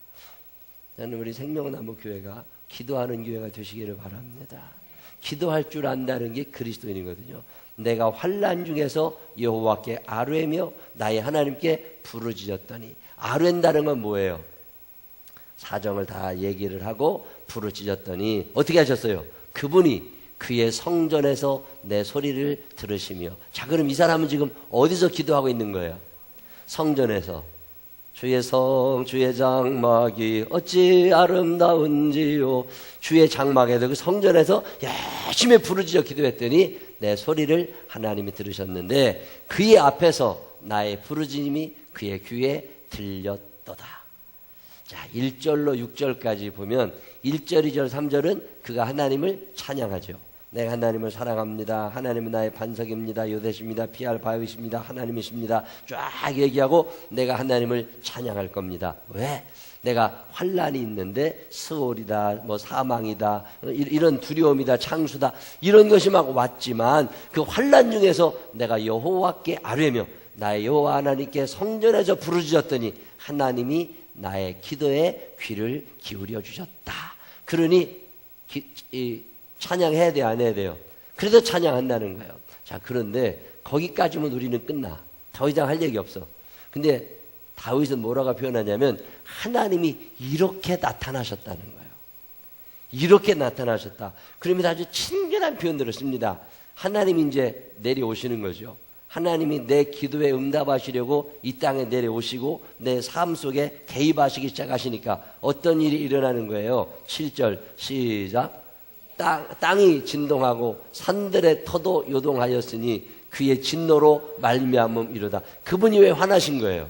S5: 저는 우리 생명나무 교회가 기도하는 교회가 되시기를 바랍니다. 기도할 줄 안다는 게 그리스도인이거든요. 내가 환난 중에서 여호와께 아뢰며 나의 하나님께 부르짖었더니. 아뢰다는 건 뭐예요? 사정을 다 얘기를 하고 부르짖었더니 어떻게 하셨어요? 그분이 그의 성전에서 내 소리를 들으시며. 자, 그럼 이 사람은 지금 어디서 기도하고 있는 거예요? 성전에서. 주의 성 주의 장막이 어찌 아름다운지요. 주의 장막에서 그 성전에서 열심히 부르짖어 기도했더니 내 소리를 하나님이 들으셨는데 그의 앞에서 나의 부르짖음이 그의 귀에 들렸도다. 자, 1절로 6절까지 보면 1절, 2절, 3절은 그가 하나님을 찬양하죠. 내가 하나님을 사랑합니다. 하나님은 나의 반석입니다. 요새십니다. 피할 바위십니다. 하나님이십니다. 쫙 얘기하고 내가 하나님을 찬양할 겁니다. 왜? 내가 환난이 있는데 스올이다, 뭐 사망이다, 이런 두려움이다, 창수다, 이런 것이 막 왔지만 그 환난 중에서 내가 여호와께 아뢰며 나의 여호와 하나님께 성전에서 부르짖었더니 하나님이 나의 기도에 귀를 기울여 주셨다. 그러니 찬양해야 돼요, 안 해야 돼요? 그래도 찬양한다는 거예요. 자, 그런데 거기까지면 우리는 끝나. 더 이상 할 얘기 없어. 근데 다윗은 뭐라고 표현하냐면 하나님이 이렇게 나타나셨다는 거예요. 이렇게 나타나셨다. 그러면서 아주 친근한 표현들을 씁니다. 하나님이 이제 내려오시는 거죠. 하나님이 내 기도에 응답하시려고 이 땅에 내려오시고 내 삶 속에 개입하시기 시작하시니까 어떤 일이 일어나는 거예요. 7절 시작. 땅이 진동하고 산들의 터도 요동하였으니 그의 진노로 말미암음 이르다. 그분이 왜 화나신 거예요?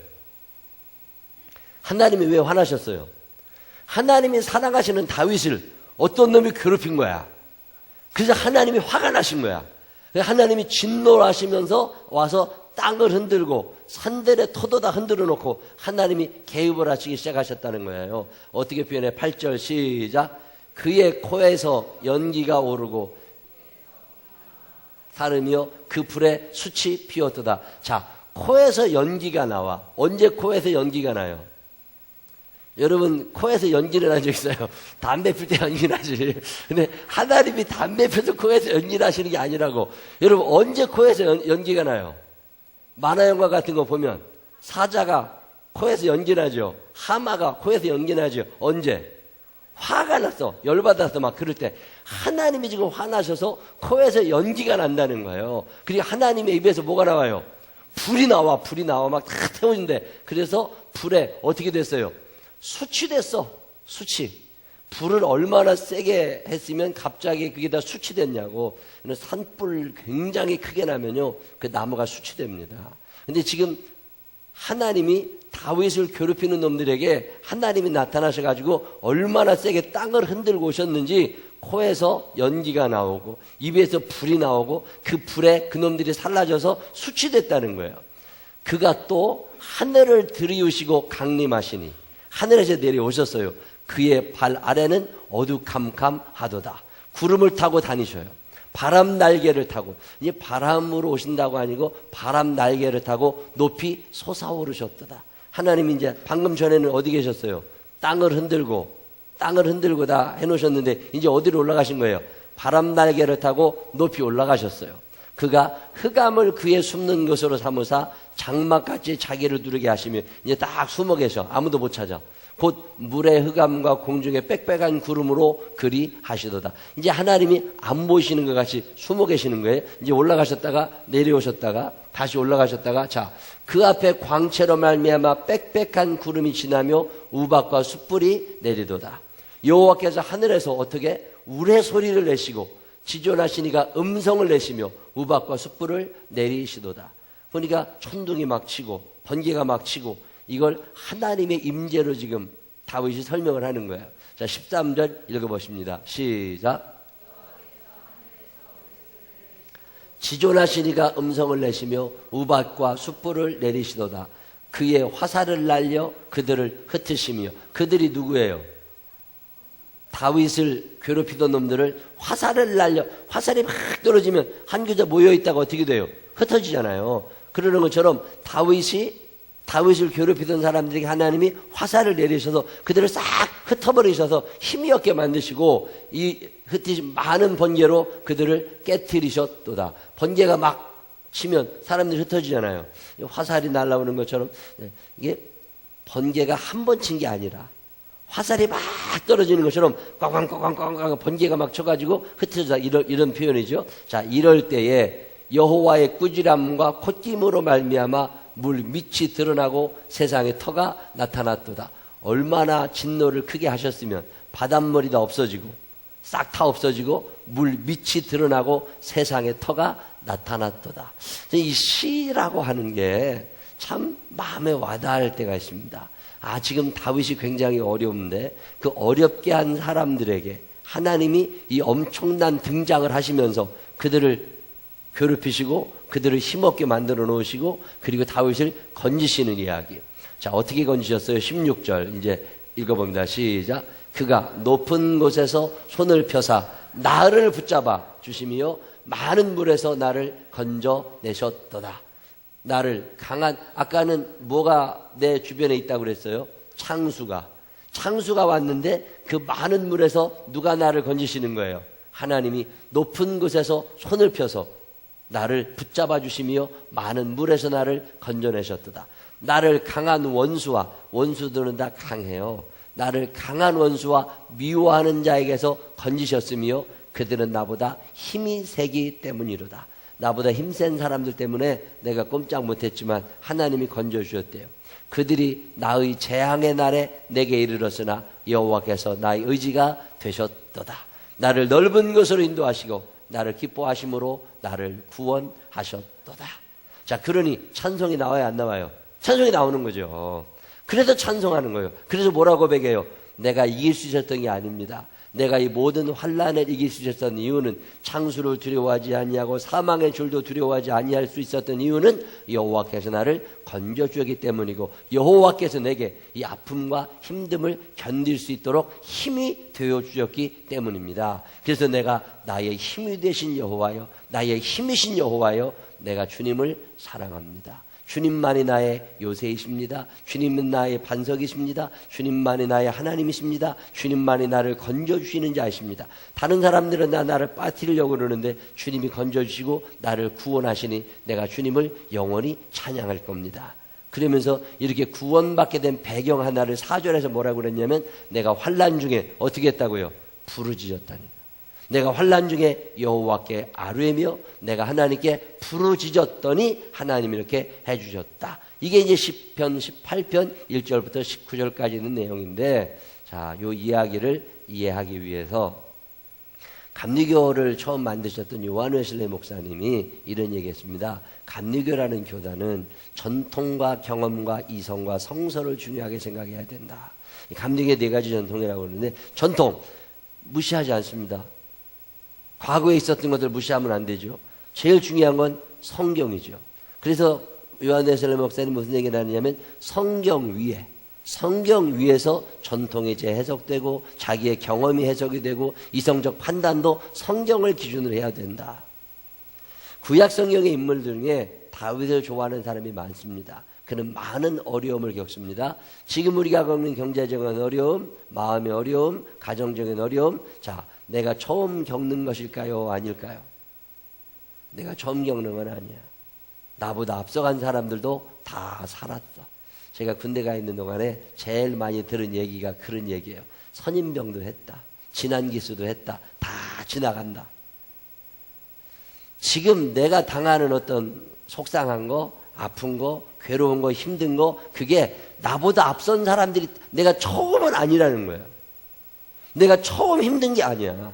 S5: 하나님이 왜 화나셨어요? 하나님이 사랑하시는 다윗을 어떤 놈이 괴롭힌 거야. 그래서 하나님이 화가 나신 거야. 하나님이 진노하시면서 와서 땅을 흔들고 산들의 터도 다 흔들어 놓고 하나님이 개입을 하시기 시작하셨다는 거예요. 어떻게 표현해? 8절 시작. 그의 코에서 연기가 오르고 사르며 그 불에 숯이 피었도다. 자, 코에서 연기가 나와. 언제 코에서 연기가 나요? 여러분 코에서 연기를 한 적 있어요? 담배 필 때 연기 나지. 근데 하나님이 담배 펴서 코에서 연기를 하시는 게 아니라고. 여러분 언제 코에서 연기가 나요? 만화영화 같은 거 보면 사자가 코에서 연기 나죠. 하마가 코에서 연기 나죠. 언제? 화가 났어. 열받아서 막 그럴 때 하나님이 지금 화나셔서 코에서 연기가 난다는 거예요. 그리고 하나님의 입에서 뭐가 나와요? 불이 나와. 불이 나와. 막 다 태우는데 그래서 불에 어떻게 됐어요? 숯이 됐어. 숯이. 불을 얼마나 세게 했으면 갑자기 그게 다 숯이 됐냐고. 산불 굉장히 크게 나면요 그 나무가 숯이 됩니다. 근데 지금 하나님이 다윗을 괴롭히는 놈들에게 하나님이 나타나셔가지고 얼마나 세게 땅을 흔들고 오셨는지 코에서 연기가 나오고 입에서 불이 나오고 그 불에 그놈들이 살라져서 숯이 됐다는 거예요. 그가 또 하늘을 들이우시고 강림하시니 하늘에서 내려오셨어요. 그의 발 아래는 어두캄캄하도다. 구름을 타고 다니셔요. 바람 날개를 타고. 이제 바람으로 오신다고 아니고 바람 날개를 타고 높이 솟아오르셨도다. 하나님이 이제 방금 전에는 어디 계셨어요? 땅을 흔들고 다 해놓으셨는데 이제 어디로 올라가신 거예요? 바람 날개를 타고 높이 올라가셨어요. 그가 흑암을 그의 숨는 것으로 삼으사 장막같이 자기를 누르게 하시며 이제 딱 숨어 계셔. 아무도 못 찾아. 곧 물의 흑암과 공중의 빽빽한 구름으로 그리 하시도다. 이제 하나님이 안 보이시는 것 같이 숨어 계시는 거예요. 이제 올라가셨다가 내려오셨다가 다시 올라가셨다가 자, 그 앞에 광채로 말미암아 빽빽한 구름이 지나며 우박과 숯불이 내리도다. 여호와께서 하늘에서 어떻게 우레 소리를 내시고 지존하시니가 음성을 내시며 우박과 숯불을 내리시도다. 보니까 천둥이 막 치고 번개가 막 치고 이걸 하나님의 임재로 지금 다윗이 설명을 하는 거예요. 자, 13절 읽어보십니다. 시작. 지존하시니가 음성을 내시며 우박과 숯불을 내리시도다. 그의 화살을 날려 그들을 흩으시며. 그들이 누구예요? 다윗을 괴롭히던 놈들을 화살을 날려. 화살이 막 떨어지면 한 교자 모여있다가 어떻게 돼요? 흩어지잖아요. 그러는 것처럼 다윗을 괴롭히던 사람들에게 하나님이 화살을 내리셔서 그들을 싹 흩어버리셔서 힘이 없게 만드시고 이 흩으신 많은 번개로 그들을 깨트리셨도다. 번개가 막 치면 사람들이 흩어지잖아요. 화살이 날아오는 것처럼 이게 번개가 한 번 친 게 아니라 화살이 막 떨어지는 것처럼 꽝꽝꽝꽝꽝 번개가 막 쳐가지고 흩어지다 이런 표현이죠. 자, 이럴 때에 여호와의 꾸지람과 콧김으로 말미암아 물 밑이 드러나고 세상에 터가 나타났도다. 얼마나 진노를 크게 하셨으면 바닷물이 다 없어지고 싹 다 없어지고 물 밑이 드러나고 세상에 터가 나타났도다. 이 시라고 하는 게 참 마음에 와닿을 때가 있습니다. 아, 지금 다윗이 굉장히 어려운데 그 어렵게 한 사람들에게 하나님이 이 엄청난 등장을 하시면서 그들을 괴롭히시고 그들을 힘없게 만들어 놓으시고 그리고 다윗을 건지시는 이야기. 자, 어떻게 건지셨어요? 16절 이제 읽어봅니다. 시작. 그가 높은 곳에서 손을 펴사 나를 붙잡아 주시며 많은 물에서 나를 건져내셨도다. 나를 강한, 아까는 뭐가 내 주변에 있다고 그랬어요? 창수가 왔는데 그 많은 물에서 누가 나를 건지시는 거예요? 하나님이 높은 곳에서 손을 펴서 나를 붙잡아 주시며 많은 물에서 나를 건져내셨도다. 나를 강한 원수와, 원수들은 다 강해요. 나를 강한 원수와 미워하는 자에게서 건지셨으며 그들은 나보다 힘이 세기 때문이로다. 나보다 힘센 사람들 때문에 내가 꼼짝 못했지만 하나님이 건져주셨대요. 그들이 나의 재앙의 날에 내게 이르렀으나 여호와께서 나의 의지가 되셨도다. 나를 넓은 곳으로 인도하시고 나를 기뻐하심으로 나를 구원하셨도다. 자, 그러니 찬송이 나와야 안 나와요? 찬송이 나오는 거죠. 그래서 찬송하는 거예요. 그래서 뭐라고 고백해요? 내가 이길 수 있었던 게 아닙니다. 내가 이 모든 환난을 이길 수 있었던 이유는, 창수를 두려워하지 아니하고 사망의 줄도 두려워하지 아니할 수 있었던 이유는 여호와께서 나를 건져주었기 때문이고, 여호와께서 내게 이 아픔과 힘듦을 견딜 수 있도록 힘이 되어주셨기 때문입니다. 그래서 내가 나의 힘이 되신 여호와여, 나의 힘이신 여호와여, 내가 주님을 사랑합니다. 주님만이 나의 요새이십니다. 주님은 나의 반석이십니다. 주님만이 나의 하나님이십니다. 주님만이 나를 건져주시는 자이십니다. 다른 사람들은 나를 빠뜨리려고 그러는데 주님이 건져주시고 나를 구원하시니 내가 주님을 영원히 찬양할 겁니다. 그러면서 이렇게 구원받게 된 배경 하나를 4절에서 뭐라고 그랬냐면, 내가 환난 중에 어떻게 했다고요? 부르짖었다니. 내가 환난 중에 여호와께 아뢰며 내가 하나님께 부르짖었더니 하나님이 이렇게 해주셨다. 이게 이제 시편 18편 1절부터 19절까지 있는 내용인데, 자, 요 이야기를 이해하기 위해서 감리교를 처음 만드셨던 요한 웨슬레이 목사님이 이런 얘기했습니다. 감리교라는 교단은 전통과 경험과 이성과 성서를 중요하게 생각해야 된다. 감리교의 4가지 전통이라고 그러는데, 전통 무시하지 않습니다. 과거에 있었던 것들 무시하면 안 되죠. 제일 중요한 건 성경이죠. 그래서 요한 웨슬레이 목사님 무슨 얘기를 하느냐면, 성경 위에서 전통이 재해석되고 자기의 경험이 해석이 되고 이성적 판단도 성경을 기준으로 해야 된다. 구약 성경의 인물들 중에 다윗을 좋아하는 사람이 많습니다. 그는 많은 어려움을 겪습니다. 지금 우리가 겪는 경제적인 어려움, 마음의 어려움, 가정적인 어려움, 자, 내가 처음 겪는 것일까요? 아닐까요? 내가 처음 겪는 건 아니야. 나보다 앞서간 사람들도 다 살았어. 제가 군대 가 있는 동안에 제일 많이 들은 얘기가 그런 얘기예요. 선임병도 했다. 진안기수도 했다. 다 지나간다. 지금 내가 당하는 어떤 속상한 거, 아픈 거, 괴로운 거, 힘든 거, 그게 나보다 앞선 사람들이, 내가 처음은 아니라는 거예요. 내가 처음 힘든 게 아니야.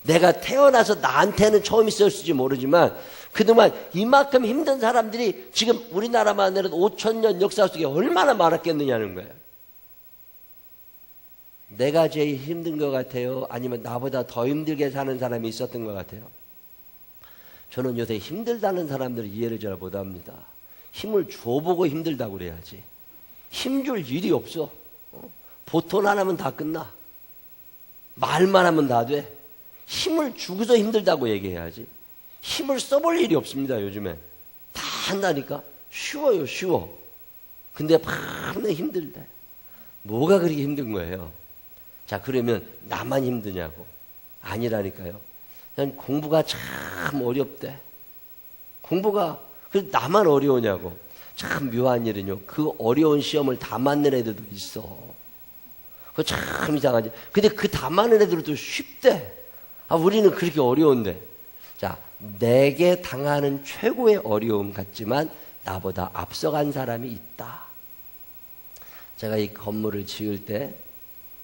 S5: 내가 태어나서 나한테는 처음 있었을지 모르지만 그동안 이만큼 힘든 사람들이 지금 우리나라만 해도 5,000년 역사 속에 얼마나 많았겠느냐는 거예요. 내가 제일 힘든 것 같아요? 아니면 나보다 더 힘들게 사는 사람이 있었던 것 같아요? 저는 요새 힘들다는 사람들을 이해를 잘 못합니다. 힘을 줘보고 힘들다고 그래야지. 힘줄 일이 없어. 보통 안 하면 다 끝나. 말만 하면 다 돼. 힘을 주고서 힘들다고 얘기해야지. 힘을 써볼 일이 없습니다. 요즘에 다 한다니까. 쉬워요, 쉬워. 근데 밤에 힘들다. 뭐가 그렇게 힘든 거예요? 자, 그러면 나만 힘드냐고? 아니라니까요. 그냥 공부가 참 어렵대. 공부가, 그래서 나만 어려우냐고. 참 묘한 일은요, 그 어려운 시험을 다 맞는 애들도 있어. 그거 참 이상하지. 근데 그 다 맞는 애들도 쉽대. 아, 우리는 그렇게 어려운데. 자, 내게 당하는 최고의 어려움 같지만 나보다 앞서간 사람이 있다. 제가 이 건물을 지을 때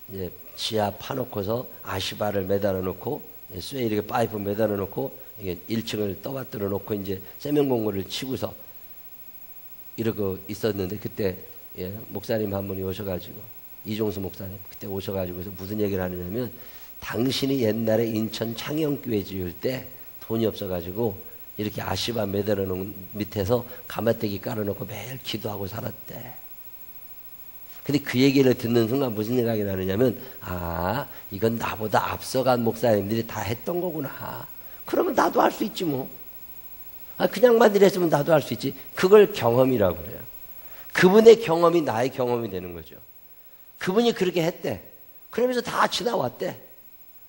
S5: 이제 지하 파놓고서 아시바를 매달아 놓고 쇠 이렇게 파이프 매달아 놓고 이게 1층을 떠받들어 놓고 이제 세면 공고를 치고서 이러고 있었는데, 그때 목사님 한 분이 오셔가지고, 이종수 목사님 그때 오셔가지고서 무슨 얘기를 하느냐면, 당신이 옛날에 인천 창영교회 지을 때 돈이 없어가지고 이렇게 아시바 매달아 놓은 밑에서 가마떼기 깔아놓고 매일 기도하고 살았대. 근데 그 얘기를 듣는 순간 무슨 생각이 나느냐면, 아, 이건 나보다 앞서간 목사님들이 다 했던 거구나. 그러면 나도 할 수 있지 뭐. 아, 그냥만 이랬으면 나도 할 수 있지. 그걸 경험이라고 그래요. 그분의 경험이 나의 경험이 되는 거죠. 그분이 그렇게 했대. 그러면서 다 지나왔대.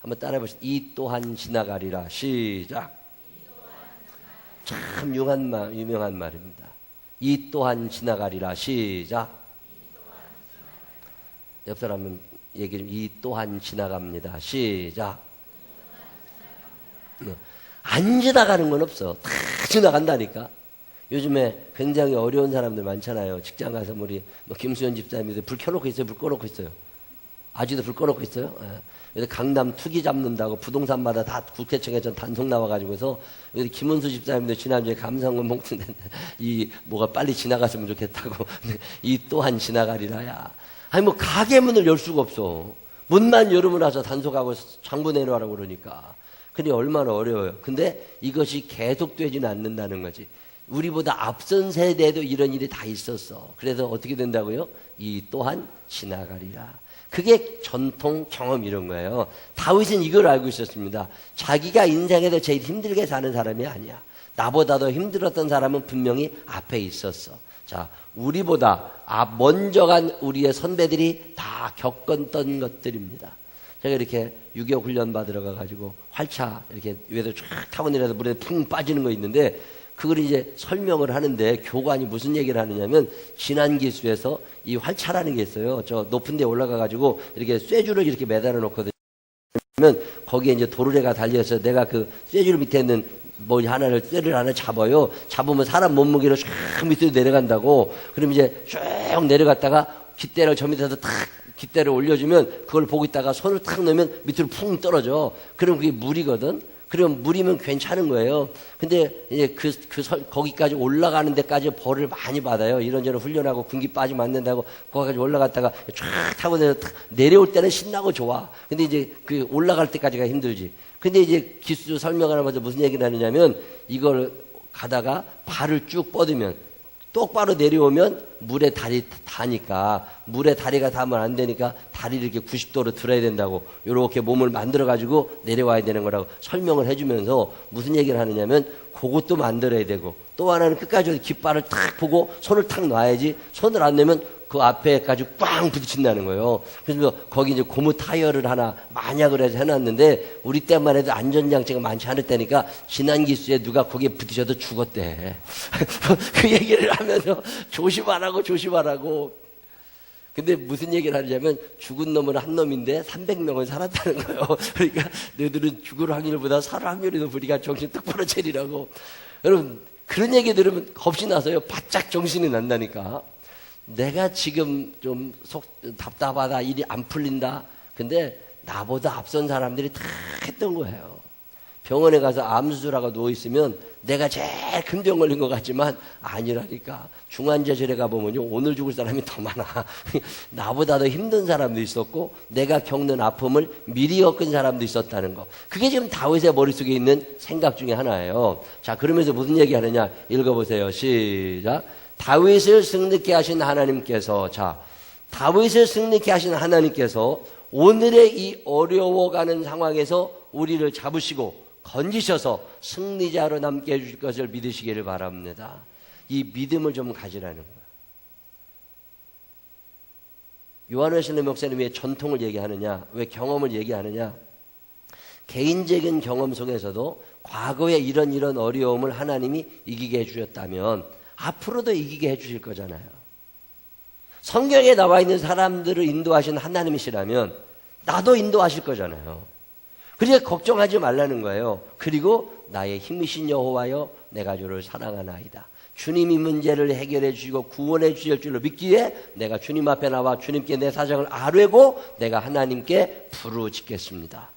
S5: 한번 따라해 보시죠. 이 또한 지나가리라. 시작. 참 유명한 말입니다. 이 또한 지나가리라. 시작. 옆 사람은 얘기 좀. 이 또한 지나갑니다. 시작. 안 지나가는 건 없어. 다 지나간다니까. 요즘에 굉장히 어려운 사람들 많잖아요. 직장 가서 우리 김수현 집사님들 불 켜놓고 있어요. 불 꺼놓고 있어요. 아직도 불 꺼놓고 있어요. 예. 강남 투기 잡는다고 부동산마다 다 국세청에서 단속 나와가지고서 여기 김은수 집사님도 지난주에 감사원 목소리인데 이 뭐가 빨리 지나갔으면 좋겠다고. 이 또한 지나가리라야. 아니 뭐 가게 문을 열 수가 없어. 문만 열으면 나서 단속하고 장부 내놓으라고 그러니까. 근데 얼마나 어려워요. 근데 이것이 계속되지는 않는다는 거지. 우리보다 앞선 세대에도 이런 일이 다 있었어. 그래서 어떻게 된다고요? 이 또한 지나가리라. 그게 전통 경험 이런 거예요. 다윗은 이걸 알고 있었습니다. 자기가 인생에서 제일 힘들게 사는 사람이 아니야. 나보다 더 힘들었던 사람은 분명히 앞에 있었어. 자, 우리보다 먼저 간 우리의 선배들이 다 겪었던 것들입니다. 제가 이렇게 6.25 훈련 받으러 가가지고 활차 이렇게 위에서 쫙 타고 내려서 물에 푹 빠지는 거 있는데 그걸 이제 설명을 하는데 교관이 무슨 얘기를 하느냐면 지난 기수에서 이 활차라는 게 있어요. 저 높은 데 올라가가지고 이렇게 쇠줄을 이렇게 매달아 놓거든요. 그러면 거기에 이제 도르래가 달려서 내가 그 쇠줄 밑에 있는 쇠를 하나 잡아요. 잡으면 사람 몸무게로 쫙 밑으로 내려간다고. 그럼 이제 쭉 내려갔다가 깃대를 저 밑에서 탁 깃대를 올려주면 그걸 보고 있다가 손을 탁 넣으면 밑으로 푹 떨어져. 그럼 그게 물이거든. 그럼 물이면 괜찮은 거예요. 근데 이제 거기까지 올라가는 데까지 벌을 많이 받아요. 이런저런 훈련하고 군기 빠지면 안 된다고 거기까지 올라갔다가 쫙 타고 내려올 때는 신나고 좋아. 근데 이제 그 올라갈 때까지가 힘들지. 근데 이제 기수 설명을 하면서 무슨 얘기를 하느냐면 이걸 가다가 발을 쭉 뻗으면 똑바로 내려오면 물에 다리 닿으니까 물에 다리가 닿으면 안 되니까 다리를 이렇게 90도로 들어야 된다고 이렇게 몸을 만들어 가지고 내려와야 되는 거라고 설명을 해주면서 무슨 얘기를 하느냐면 그것도 만들어야 되고 또 하나는 끝까지 깃발을 탁 보고 손을 탁 놔야지 손을 안 내면 그 앞에까지 꽝 부딪힌다는 거예요. 그래서 거기 이제 고무 타이어를 하나 만약을 해서 해놨는데 우리 때만 해도 안전장치가 많지 않을 때니까 지난 기수에 누가 거기에 부딪혀도 죽었대. 그 얘기를 하면서 조심하라고. 근데 무슨 얘기를 하냐면 죽은 놈은 한 놈인데 300명은 살았다는 거예요. 그러니까 너희들은 죽을 확률보다 살 확률이 높으니까 정신 똑바로 차리라고. 여러분 그런 얘기 들으면 겁이 나서요. 바짝 정신이 난다니까. 내가 지금 좀 속 답답하다, 일이 안 풀린다. 근데 나보다 앞선 사람들이 다 했던 거예요. 병원에 가서 암 수술하고 누워있으면 내가 제일 큰 병 걸린 것 같지만 아니라니까. 중환자실에 가보면요, 오늘 죽을 사람이 더 많아. 나보다 더 힘든 사람도 있었고 내가 겪는 아픔을 미리 겪은 사람도 있었다는 거. 그게 지금 다윗의 머릿속에 있는 생각 중에 하나예요. 자, 그러면서 무슨 얘기 하느냐 읽어보세요. 시작. 다윗을 승리케 하신 하나님께서, 자, 다윗을 승리케 하신 하나님께서 오늘의 이 어려워가는 상황에서 우리를 잡으시고 건지셔서 승리자로 남게 해주실 것을 믿으시기를 바랍니다. 이 믿음을 좀 가지라는 거예요. 요한 웨슬리 목사님이 왜 전통을 얘기하느냐, 왜 경험을 얘기하느냐, 개인적인 경험 속에서도 과거에 이런 어려움을 하나님이 이기게 해주셨다면 앞으로도 이기게 해주실 거잖아요. 성경에 나와 있는 사람들을 인도하신 하나님이시라면 나도 인도하실 거잖아요. 그러니까 걱정하지 말라는 거예요. 그리고 나의 힘이신 여호와여 내가 주를 사랑하나이다. 주님이 문제를 해결해 주시고 구원해 주실 줄로 믿기에 내가 주님 앞에 나와 주님께 내 사정을 아뢰고 내가 하나님께 부르짖겠습니다.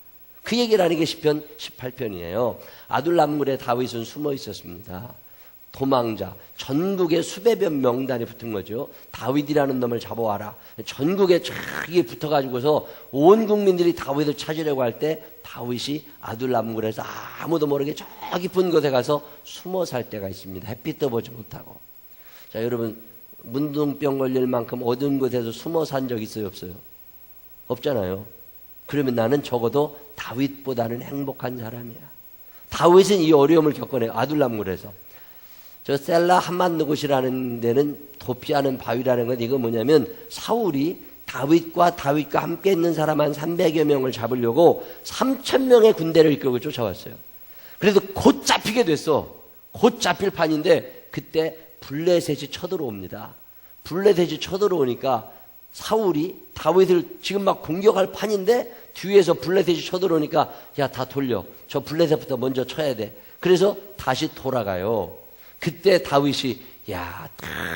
S5: 그 얘기를 하는 게 시편 18편이에요. 아둘람물에 다윗은 숨어 있었습니다. 도망자, 전국에 수백여 명단이 붙은 거죠. 다윗이라는 놈을 잡아와라. 전국에 쫙 붙어가지고서 온 국민들이 다윗을 찾으려고 할 때 다윗이 아둘람굴에서 아무도 모르게 저 깊은 곳에 가서 숨어 살 때가 있습니다. 햇빛도 보지 못하고. 자, 여러분 문둥병 걸릴 만큼 어두운 곳에서 숨어 산 적 있어요, 없어요? 없잖아요. 그러면 나는 적어도 다윗보다는 행복한 사람이야. 다윗은 이 어려움을 겪어내요. 아둘람굴에서. 저 셀라 한만누굿이라는 데는 도피하는 바위라는 건 이거 뭐냐면 사울이 다윗과 함께 있는 사람 한 300여 명을 잡으려고 3,000명의 군대를 이끌고 쫓아왔어요. 그래도 곧 잡히게 됐어. 곧 잡힐 판인데 그때 블레셋이 쳐들어옵니다. 블레셋이 쳐들어오니까 사울이 다윗을 지금 막 공격할 판인데 뒤에서 블레셋이 쳐들어오니까 야, 다 돌려. 저 블레셋부터 먼저 쳐야 돼. 그래서 다시 돌아가요. 그때 다윗이 야,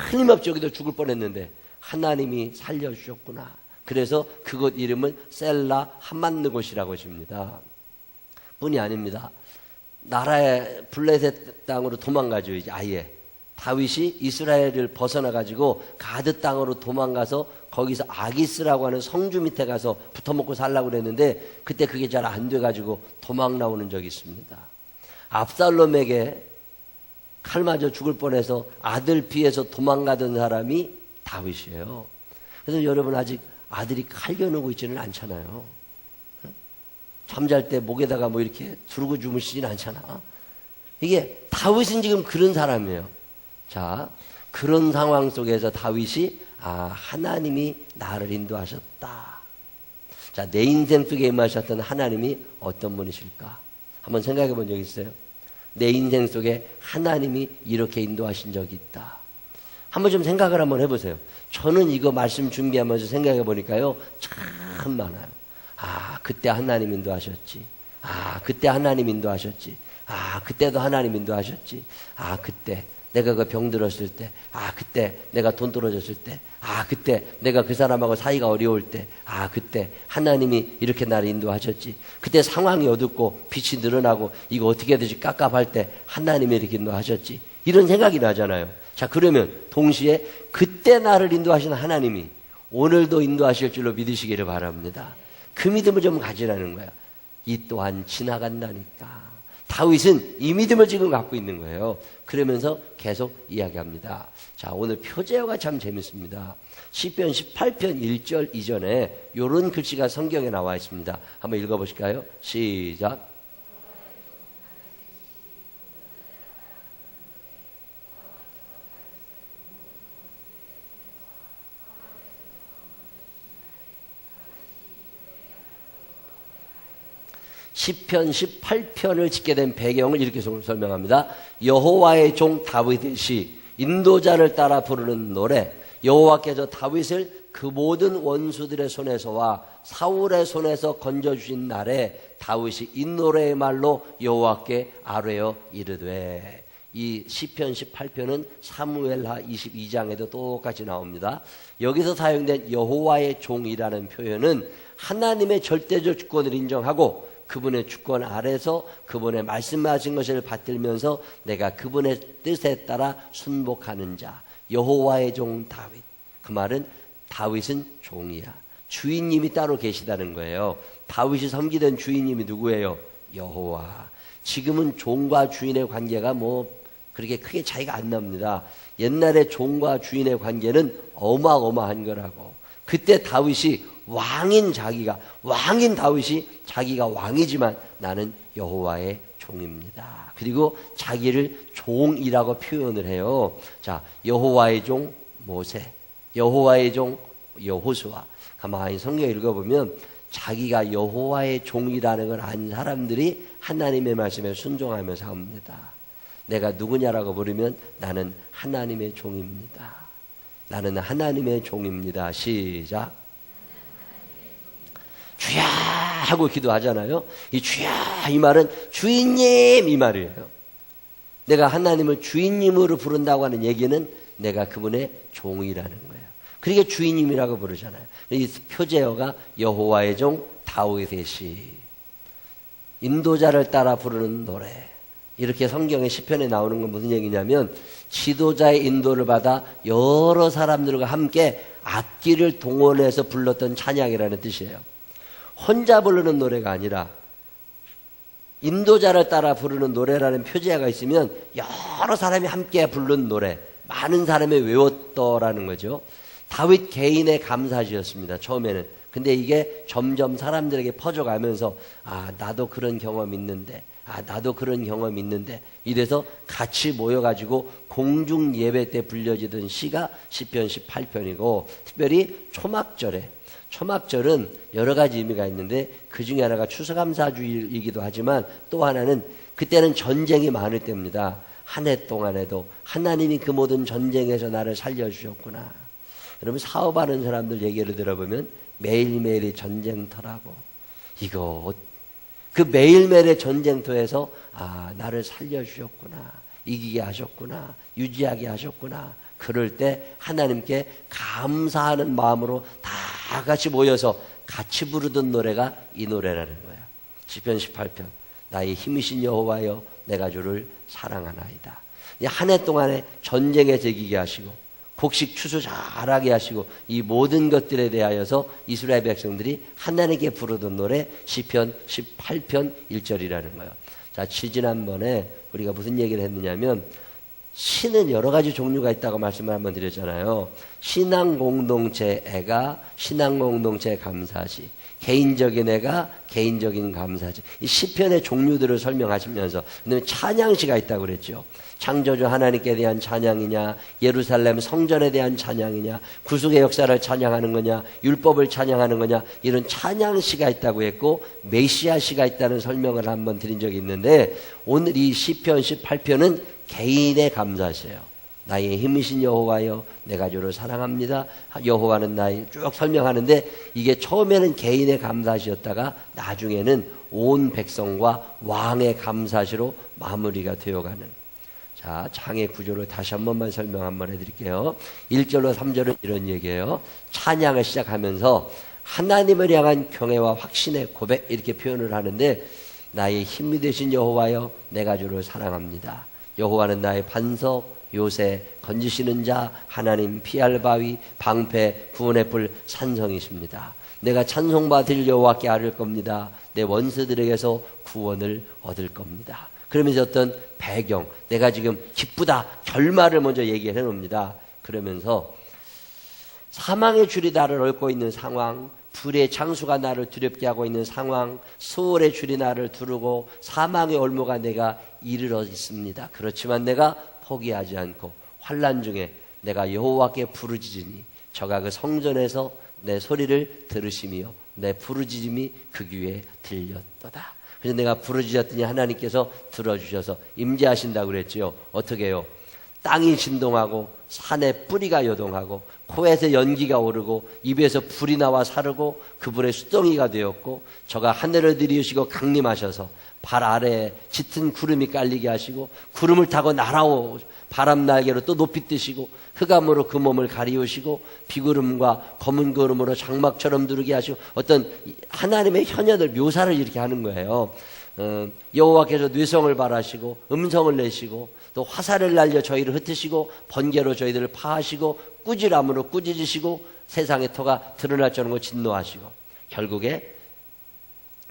S5: 틀림없이 여기도 죽을 뻔했는데 하나님이 살려주셨구나. 그래서 그곳 이름은 셀라 하만느곳이라고 집니다. 뿐이 아닙니다. 나라의 블레셋 땅으로 도망가죠. 이제 아예 다윗이 이스라엘을 벗어나가지고 가드 땅으로 도망가서 거기서 아기스라고 하는 성주 밑에 가서 붙어먹고 살라고 그랬는데 그때 그게 잘 안 돼가지고 도망 나오는 적이 있습니다. 압살롬에게 칼 맞아 죽을 뻔해서 아들 피해서 도망가던 사람이 다윗이에요. 그래서 여러분 아직 아들이 칼 겨누고 있지는 않잖아요. 잠잘 때 목에다가 뭐 이렇게 두르고 주무시진 않잖아. 이게 다윗은 지금 그런 사람이에요. 자, 그런 상황 속에서 다윗이 하나님이 나를 인도하셨다. 자, 내 인생 속에 임하셨던 하나님이 어떤 분이실까? 한번 생각해 본 적 있어요? 내 인생 속에 하나님이 이렇게 인도하신 적이 있다. 한번 좀 생각을 한번 해보세요. 저는 이거 말씀 준비하면서 생각해 보니까요, 참 많아요. 그때 하나님 인도하셨지. 그때 하나님 인도하셨지. 그때도 하나님 인도하셨지. 그때 내가 그 병 들었을 때, 그때 내가 돈 떨어졌을 때, 그때 내가 그 사람하고 사이가 어려울 때, 그때 하나님이 이렇게 나를 인도하셨지. 그때 상황이 어둡고 빛이 늘어나고 이거 어떻게 해야 되지 깝깝할 때 하나님이 이렇게 인도하셨지. 이런 생각이 나잖아요. 자, 그러면 동시에 그때 나를 인도하신 하나님이 오늘도 인도하실 줄로 믿으시기를 바랍니다. 그 믿음을 좀 가지라는 거야. 이 또한 지나간다니까. 다윗은 이 믿음을 지금 갖고 있는 거예요. 그러면서 계속 이야기합니다. 자, 오늘 표제어가 참 재밌습니다. 시편 18편 1절 이전에 이런 글씨가 성경에 나와 있습니다. 한번 읽어보실까요? 시작. 시편 18편을 짓게 된 배경을 이렇게 설명합니다. 여호와의 종 다윗이 인도자를 따라 부르는 노래. 여호와께서 다윗을 그 모든 원수들의 손에서와 사울의 손에서 건져주신 날에 다윗이 이 노래의 말로 여호와께 아뢰어 이르되. 이 시편 18편은 사무엘하 22장에도 똑같이 나옵니다. 여기서 사용된 여호와의 종이라는 표현은 하나님의 절대적 주권을 인정하고 그분의 주권 아래서 그분의 말씀하신 것을 받들면서 내가 그분의 뜻에 따라 순복하는 자, 여호와의 종 다윗. 그 말은 다윗은 종이야. 주인님이 따로 계시다는 거예요. 다윗이 섬기던 주인님이 누구예요? 여호와. 지금은 종과 주인의 관계가 그렇게 크게 차이가 안 납니다. 옛날에 종과 주인의 관계는 어마어마한 거라고. 그때 다윗이 왕인 다윗이 자기가 왕이지만 나는 여호와의 종입니다. 그리고 자기를 종이라고 표현을 해요. 자, 여호와의 종 모세, 여호와의 종 여호수아. 가만히 성경 읽어보면 자기가 여호와의 종이라는 걸 아는 사람들이 하나님의 말씀에 순종하며 삽니다. 내가 누구냐라고 물으면 나는 하나님의 종입니다. 나는 하나님의 종입니다. 시작. 주야 하고 기도하잖아요. 이 주야 이 말은 주인님 이 말이에요. 내가 하나님을 주인님으로 부른다고 하는 얘기는 내가 그분의 종이라는 거예요. 그러니까 주인님이라고 부르잖아요. 이 표제어가 여호와의 종 다윗의 시, 인도자를 따라 부르는 노래. 이렇게 성경의 시편에 나오는 건 무슨 얘기냐면 지도자의 인도를 받아 여러 사람들과 함께 악기를 동원해서 불렀던 찬양이라는 뜻이에요. 혼자 부르는 노래가 아니라 인도자를 따라 부르는 노래라는 표제가 있으면 여러 사람이 함께 부른 노래, 많은 사람이 외웠더라는 거죠. 다윗 개인의 감사지였습니다. 처음에는. 근데 이게 점점 사람들에게 퍼져가면서 나도 그런 경험 있는데, 나도 그런 경험 있는데 이래서 같이 모여가지고 공중 예배 때 불려지던 시가 시편 18편이고 특별히 초막절은 여러 가지 의미가 있는데 그 중에 하나가 추수감사주일이기도 하지만 또 하나는 그때는 전쟁이 많을 때입니다. 한 해 동안에도 하나님이 그 모든 전쟁에서 나를 살려주셨구나. 여러분 사업하는 사람들 얘기를 들어보면 매일매일이 전쟁터라고. 이거 그 매일매일의 전쟁터에서 나를 살려주셨구나, 이기게 하셨구나, 유지하게 하셨구나. 그럴 때 하나님께 감사하는 마음으로 다 같이 모여서 같이 부르던 노래가 이 노래라는 거예요. 시편 18편. 나의 힘이신 여호와여 내가 주를 사랑하나이다. 한 해 동안에 전쟁에 즐기게 하시고 곡식 추수 잘하게 하시고 이 모든 것들에 대하여서 이스라엘 백성들이 하나님께 부르던 노래 시편 18편 1절이라는 거예요. 자, 지난번에 우리가 무슨 얘기를 했느냐면 신은 여러 가지 종류가 있다고 말씀을 한번 드렸잖아요. 신앙 공동체 애가 신앙 공동체 감사시, 개인적인 애가 개인적인 감사시. 이 시편의 종류들을 설명하시면서 그다음에 찬양시가 있다고 그랬죠. 창조주 하나님께 대한 찬양이냐, 예루살렘 성전에 대한 찬양이냐, 구속의 역사를 찬양하는 거냐, 율법을 찬양하는 거냐, 이런 찬양시가 있다고 했고 메시아시가 있다는 설명을 한번 드린 적이 있는데 오늘 이 시편 18편은 개인의 감사시예요. 나의 힘이신 여호와여 내가 주를 사랑합니다. 여호와는 나의 쭉 설명하는데 이게 처음에는 개인의 감사시였다가 나중에는 온 백성과 왕의 감사시로 마무리가 되어가는. 자, 장의 구조를 다시 한 번만 설명 한번 해드릴게요. 1절로 3절은 이런 얘기예요. 찬양을 시작하면서 하나님을 향한 경외와 확신의 고백 이렇게 표현을 하는데 나의 힘이 되신 여호와여 내가 주를 사랑합니다. 여호와는 나의 반석, 요새, 건지시는 자, 하나님, 피할 바위, 방패, 구원의 뿔, 산성이십니다. 내가 찬송받을 여호와께 아뢰을 겁니다. 내 원수들에게서 구원을 얻을 겁니다. 그러면서 어떤 배경, 내가 지금 기쁘다, 결말을 먼저 얘기를 해놓습니다. 그러면서 사망의 줄이 나를 얽고 있는 상황, 불의 창수가 나를 두렵게 하고 있는 상황, 수월의 줄이 나를 두르고 사망의 올무가 내가 이르러 있습니다. 그렇지만 내가 포기하지 않고 환난 중에 내가 여호와께 부르짖으니 저가 그 성전에서 내 소리를 들으시며 내 부르짖음이 그 귀에 들렸도다. 그래서 내가 부르짖었더니 하나님께서 들어주셔서 임재하신다고 그랬죠. 어떻게 해요? 땅이 진동하고 산에 뿌리가 요동하고 코에서 연기가 오르고 입에서 불이 나와 사르고 그 불에 수덩이가 되었고 저가 하늘을 들이우시고 강림하셔서 발 아래에 짙은 구름이 깔리게 하시고 구름을 타고 날아오 바람 날개로 또 높이 뜨시고 흑암으로 그 몸을 가리우시고 비구름과 검은 구름으로 장막처럼 두르게 하시고 어떤 하나님의 현현을 묘사를 이렇게 하는 거예요. 여호와께서 뇌성을 발하시고 음성을 내시고 또 화살을 날려 저희를 흩으시고 번개로 저희들을 파하시고 꾸지람으로 꾸짖으시고 세상의 터가 드러날 정도로 진노하시고 결국에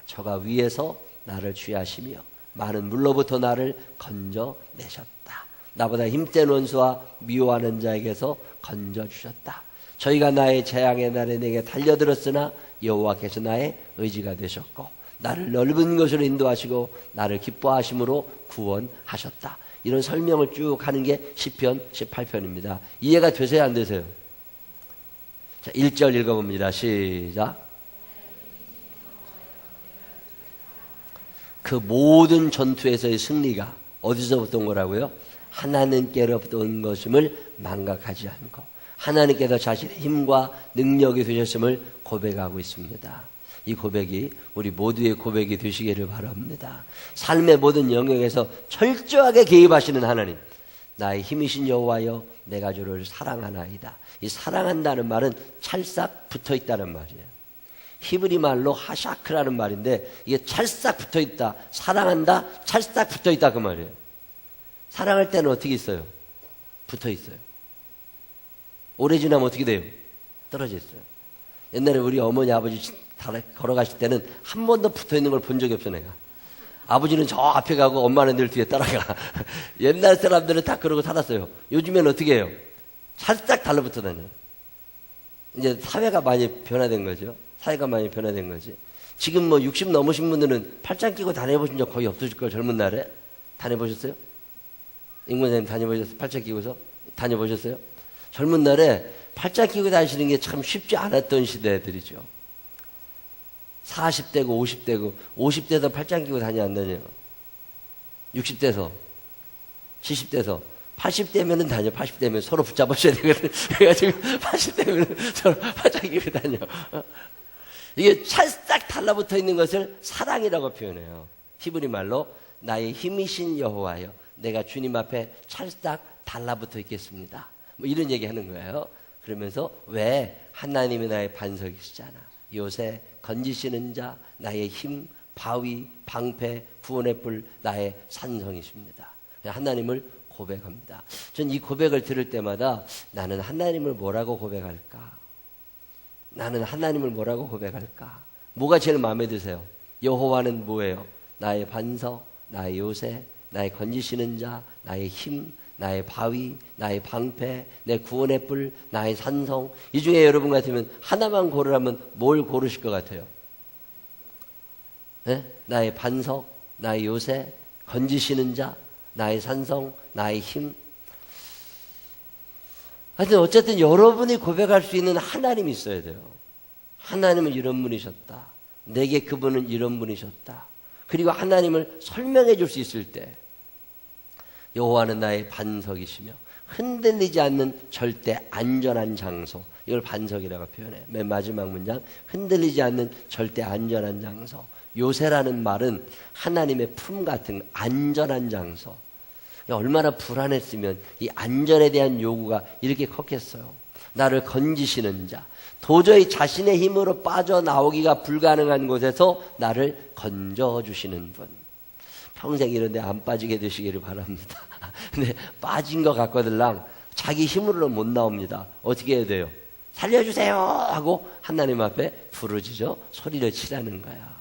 S5: 저가 위에서 나를 취하시며 많은 물로부터 나를 건져내셨다. 나보다 힘센 원수와 미워하는 자에게서 건져주셨다. 저희가 나의 재앙의 날에 내게 달려들었으나 여호와께서 나의 의지가 되셨고 나를 넓은 곳으로 인도하시고 나를 기뻐하심으로 구원하셨다. 이런 설명을 쭉 하는 게 시편 18편입니다. 이해가 되세요? 안 되세요? 자, 1절 읽어봅니다. 시작. 그 모든 전투에서의 승리가 어디서부터 온 거라고요? 하나님께로부터 온 것임을 망각하지 않고 하나님께서 자신의 힘과 능력이 되셨음을 고백하고 있습니다. 이 고백이 우리 모두의 고백이 되시기를 바랍니다. 삶의 모든 영역에서 철저하게 개입하시는 하나님, 나의 힘이신 여호와여 내가 주를 사랑하나이다. 이 사랑한다는 말은 찰싹 붙어있다는 말이에요. 히브리 말로 하샤크라는 말인데 이게 찰싹 붙어있다, 사랑한다, 찰싹 붙어있다 그 말이에요. 사랑할 때는 어떻게 있어요? 붙어있어요. 오래 지나면 어떻게 돼요? 떨어져 있어요. 옛날에 우리 어머니 아버지 걸어가실 때는 한 번도 붙어있는 걸 본 적이 없어 내가. 아버지는 저 앞에 가고 엄마는 늘 뒤에 따라가. 옛날 사람들은 다 그러고 살았어요. 요즘에는 어떻게 해요? 살짝 달라붙어 다녀요. 이제 사회가 많이 변화된 거죠. 사회가 많이 변화된 거지. 지금 뭐 60 넘으신 분들은 팔짱 끼고 다녀보신 적 거의 없으실 거예요. 젊은 날에. 다녀보셨어요? 임권사님 다녀보셨어요? 팔짱 끼고서? 다녀보셨어요? 젊은 날에 팔짱 끼고 다니시는 게 참 쉽지 않았던 시대들이죠. 40대고 50대고 50대에서 팔짱 끼고 다녀 안 다녀요? 60대에서 70대에서 80대면은 다녀. 80대면 서로 붙잡아줘야 되거든. 그래가지고 80대면 서로 바짝이고 다녀. 이게 찰싹 달라붙어 있는 것을 사랑이라고 표현해요. 히브리 말로 나의 힘이신 여호와여, 내가 주님 앞에 찰싹 달라붙어 있겠습니다. 뭐 이런 얘기하는 거예요. 그러면서 왜 하나님이 나의 반석이시잖아. 요새 건지시는 자, 나의 힘, 바위, 방패, 구원의 뿔, 나의 산성이십니다. 하나님을 고백합니다. 전 이 고백을 들을 때마다 나는 하나님을 뭐라고 고백할까? 나는 하나님을 뭐라고 고백할까? 뭐가 제일 마음에 드세요? 여호와는 뭐예요? 나의 반석, 나의 요새, 나의 건지시는 자, 나의 힘, 나의 바위, 나의 방패, 내 구원의 뿔, 나의 산성. 이 중에 여러분 같으면 하나만 고르라면 뭘 고르실 것 같아요? 네? 나의 반석, 나의 요새, 건지시는 자, 나의 산성, 나의 힘. 하여튼 어쨌든 여러분이 고백할 수 있는 하나님이 있어야 돼요. 하나님은 이런 분이셨다. 내게 그분은 이런 분이셨다. 그리고 하나님을 설명해 줄 수 있을 때 여호와는 나의 반석이시며 흔들리지 않는 절대 안전한 장소. 이걸 반석이라고 표현해요. 맨 마지막 문장, 흔들리지 않는 절대 안전한 장소. 요새라는 말은 하나님의 품 같은 안전한 장소. 얼마나 불안했으면 이 안전에 대한 요구가 이렇게 컸겠어요. 나를 건지시는 자, 도저히 자신의 힘으로 빠져나오기가 불가능한 곳에서 나를 건져주시는 분. 평생 이런 데 안 빠지게 되시기를 바랍니다. 근데 빠진 것 같거들랑 자기 힘으로는 못 나옵니다. 어떻게 해야 돼요? 살려주세요 하고 하나님 앞에 부르짖어 소리를 치라는 거야.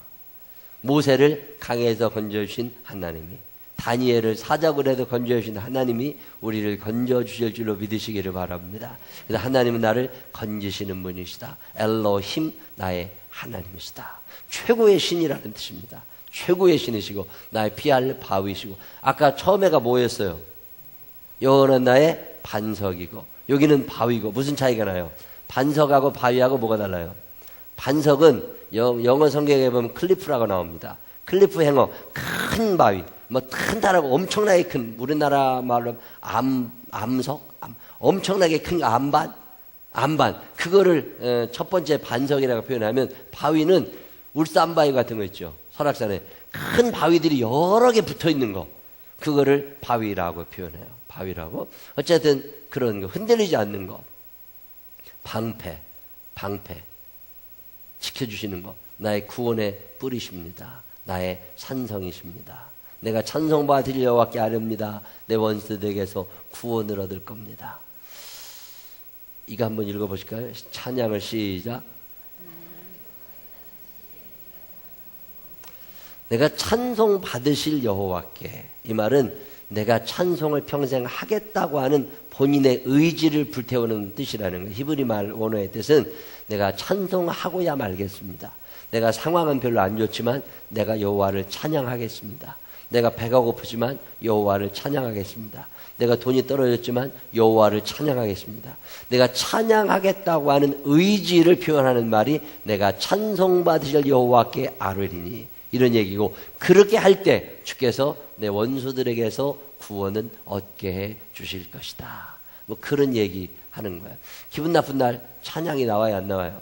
S5: 모세를 강에서 건져주신 하나님이, 다니엘을 사자굴에서 해도 건져주신 하나님이 우리를 건져주실 줄로 믿으시기를 바랍니다. 그래서 하나님은 나를 건지시는 분이시다. 엘로힘, 나의 하나님이시다. 최고의 신이라는 뜻입니다. 최고의 신이시고 나의 피할 바위시고. 아까 처음에가 뭐였어요? 여호와는 나의 반석이고, 여기는 바위고. 무슨 차이가 나요? 반석하고 바위하고 뭐가 달라요? 반석은 영어 성경에 보면 클리프라고 나옵니다. 클리프 행어, 큰 바위, 뭐 큰다라고 엄청나게 큰, 우리나라 말로 암석, 엄청나게 큰 암반, 그거를 첫 번째 반석이라고 표현하면, 바위는 울산바위 같은 거 있죠. 설악산에 큰 바위들이 여러 개 붙어 있는 거, 그거를 바위라고 표현해요. 바위라고. 어쨌든 그런 거, 흔들리지 않는 거. 방패 지켜주시는 것, 나의 구원의 뿔이십니다. 나의 산성이십니다. 내가 찬송받을 여호와께 아뢰옵니다. 내 원수들에게서 구원을 얻을 겁니다. 이거 한번 읽어보실까요? 찬양을 시작. 내가 찬송 받으실 여호와께. 이 말은 내가 찬송을 평생 하겠다고 하는 본인의 의지를 불태우는 뜻이라는 거예요. 히브리 말 원어의 뜻은 내가 찬송하고야 말겠습니다. 내가 상황은 별로 안 좋지만 내가 여호와를 찬양하겠습니다. 내가 배가 고프지만 여호와를 찬양하겠습니다. 내가 돈이 떨어졌지만 여호와를 찬양하겠습니다. 내가 찬양하겠다고 하는 의지를 표현하는 말이 내가 찬송받으실 여호와께 아뢰리니, 이런 얘기고, 그렇게 할 때 주께서 내 원수들에게서 구원은 얻게 해 주실 것이다. 뭐 그런 얘기 하는 거예요. 기분 나쁜 날 찬양이 나와요, 안 나와요?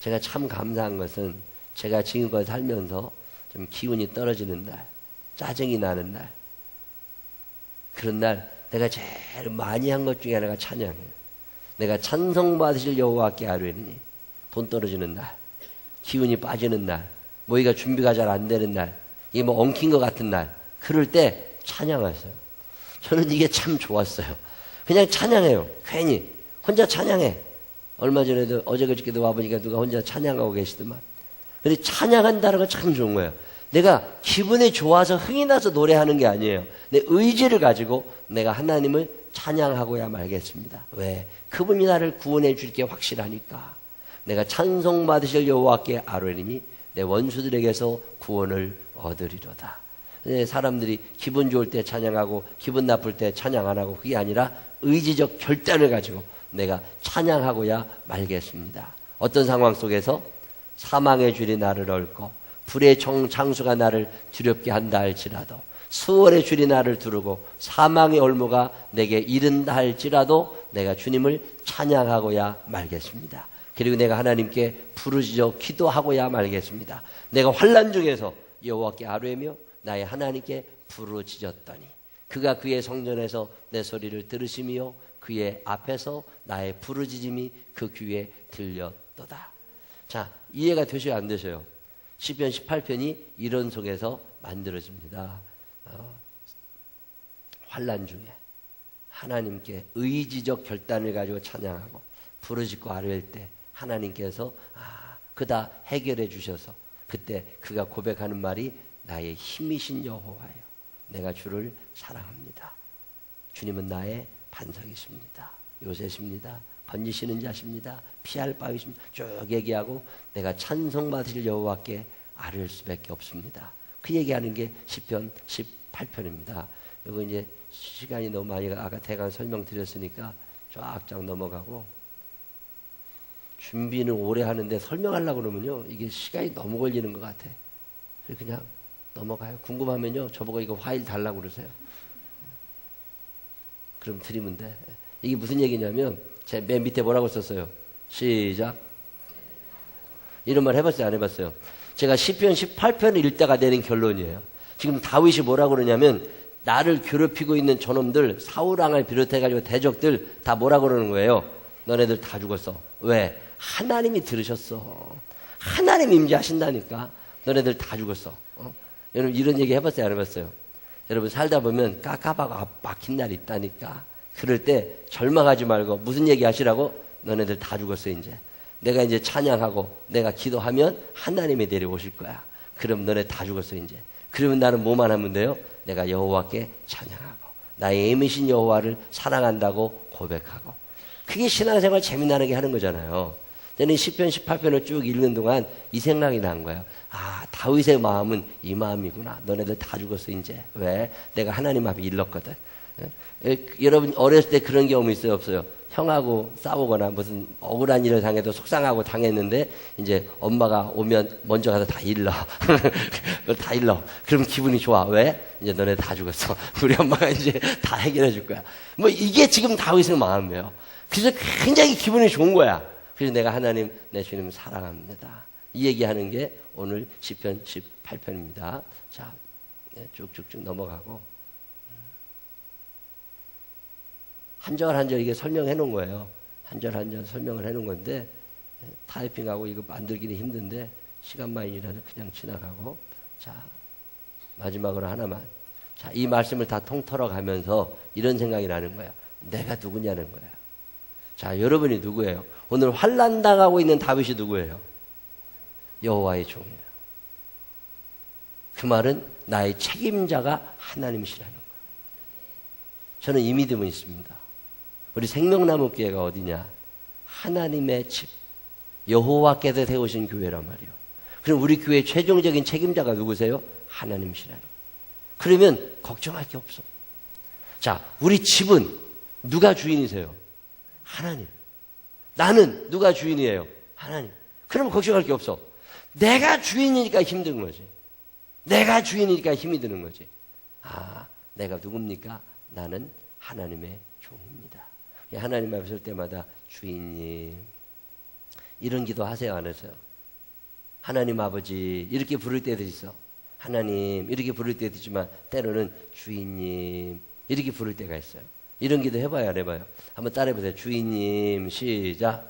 S5: 제가 참 감사한 것은 제가 지금껏 살면서 좀 기운이 떨어지는 날, 짜증이 나는 날, 그런 날 내가 제일 많이 한 것 중에 하나가 찬양이에요. 내가 찬송받으실 여호와께 아뢰니, 돈 떨어지는 날, 기운이 빠지는 날, 뭐이가 준비가 잘 안 되는 날, 이게 뭐 엉킨 것 같은 날, 그럴 때 찬양하세요. 저는 이게 참 좋았어요. 그냥 찬양해요. 괜히 혼자 찬양해. 얼마 전에도 어제 그저께도 와보니까 누가 혼자 찬양하고 계시더만. 근데 찬양한다는 건 참 좋은 거예요. 내가 기분이 좋아서 흥이 나서 노래하는 게 아니에요. 내 의지를 가지고 내가 하나님을 찬양하고야 말겠습니다. 왜? 그분이 나를 구원해 줄 게 확실하니까. 내가 찬송받으실 여호와께 아뢰리니 내 원수들에게서 구원을 얻으리로다. 사람들이 기분 좋을 때 찬양하고 기분 나쁠 때 찬양 안 하고, 그게 아니라 의지적 결단을 가지고 내가 찬양하고야 말겠습니다. 어떤 상황 속에서 사망의 줄이 나를 얽고 불의 장수가 나를 두렵게 한다 할지라도, 수월의 줄이 나를 두르고 사망의 올무가 내게 이른다 할지라도 내가 주님을 찬양하고야 말겠습니다. 그리고 내가 하나님께 부르짖어 기도하고야 말겠습니다. 내가 환난 중에서 여호와께 아뢰며 나의 하나님께 부르짖었더니 그가 그의 성전에서 내 소리를 들으시며 그의 앞에서 나의 부르짖음이 그 귀에 들렸도다. 자, 이해가 되셔야 안 되셔요? 시편 18편이 이런 속에서 만들어집니다. 환난 중에 하나님께 의지적 결단을 가지고 찬양하고 부르짖고 아뢰일 때 하나님께서 그다 해결해 주셔서 그때 그가 고백하는 말이 나의 힘이신 여호와여 내가 주를 사랑합니다. 주님은 나의 반석이십니다. 요새십니다. 건지시는 자십니다. 피할 바위십니다. 쭉 얘기하고 내가 찬송받으실 여호와께 아뢰일 수밖에 없습니다. 그 얘기하는 게 시편 18편입니다. 이거 이제 시간이 너무 많이 아까 대강 설명드렸으니까 쫙쫙 넘어가고 준비는 오래 하는데 설명하려고 그러면요 이게 시간이 너무 걸리는 것 같아. 그래서 그냥 넘어가요. 궁금하면요 저보고 이거 파일 달라고 그러세요. 그럼 드리면 돼. 이게 무슨 얘기냐면 제 맨 밑에 뭐라고 썼어요? 시작. 이런 말 해봤어요? 안 해봤어요? 제가 시편 18편을 읽다가 내린 결론이에요. 지금 다윗이 뭐라고 그러냐면 나를 괴롭히고 있는 저놈들 사울왕을 비롯해가지고 대적들 다 뭐라고 그러는 거예요? 너네들 다 죽었어. 왜? 하나님이 들으셨어. 하나님 임재하신다니까. 너네들 다 죽었어. 여러분 이런 얘기 해봤어요? 안 해봤어요? 여러분 살다 보면 깝깝하고 막힌 날이 있다니까. 그럴 때 절망하지 말고 무슨 얘기 하시라고? 너네들 다 죽었어 이제. 내가 이제 찬양하고 내가 기도하면 하나님이 내려오실 거야. 그럼 너네 다 죽었어 이제. 그러면 나는 뭐만 하면 돼요? 내가 여호와께 찬양하고 나의 애미신 여호와를 사랑한다고 고백하고. 그게 신앙생활 재미나게 하는 거잖아요. 저는 시편 18편을 쭉 읽는 동안 이 생각이 난 거예요. 다윗의 마음은 이 마음이구나. 너네들 다 죽었어 이제. 왜? 내가 하나님 앞에 일렀거든. 여러분 어렸을 때 그런 경험 있어요 없어요? 형하고 싸우거나 무슨 억울한 일을 당해도 속상하고 당했는데 이제 엄마가 오면 먼저 가서 다 일러. 다 일러. 그럼 기분이 좋아. 왜? 이제 너네 다 죽었어. 우리 엄마가 이제 다 해결해 줄 거야. 뭐 이게 지금 다윗의 마음이에요. 그래서 굉장히 기분이 좋은 거야. 그래서 내가 하나님 내 주님 사랑합니다. 이 얘기하는 게 오늘 시편 18편입니다. 자, 쭉쭉쭉 넘어가고 한 절 한 절 이게 설명해 놓은 거예요. 한 절 한 절 설명을 해 놓은 건데 타이핑하고 이거 만들기는 힘든데 시간만이라도 그냥 지나가고. 자, 마지막으로 하나만. 자, 이 말씀을 다 통틀어 가면서 이런 생각이 나는 거야. 내가 누구냐는 거야. 자, 여러분이 누구예요? 오늘 환난 당하고 있는 다윗이 누구예요? 여호와의 종이에요. 그 말은 나의 책임자가 하나님이시라는 거예요. 저는 이 믿음은 있습니다. 우리 생명나무교회가 어디냐? 하나님의 집, 여호와께서 세우신 교회란 말이에요. 그럼 우리 교회의 최종적인 책임자가 누구세요? 하나님이시라는 거예요. 그러면 걱정할 게 없어. 자, 우리 집은 누가 주인이세요? 하나님. 나는 누가 주인이에요? 하나님. 그러면 걱정할 게 없어. 내가 주인이니까 힘든 거지. 내가 주인이니까 힘이 드는 거지. 내가 누굽니까? 나는 하나님의 종입니다. 하나님 앞에 설 때마다 주인님 이런 기도 하세요? 안 하세요? 하나님 아버지 이렇게 부를 때도 있어. 하나님 이렇게 부를 때도 있지만 때로는 주인님 이렇게 부를 때가 있어요. 이런 기도 해봐요? 안 해봐요? 한번 따라해보세요. 주인님 시작.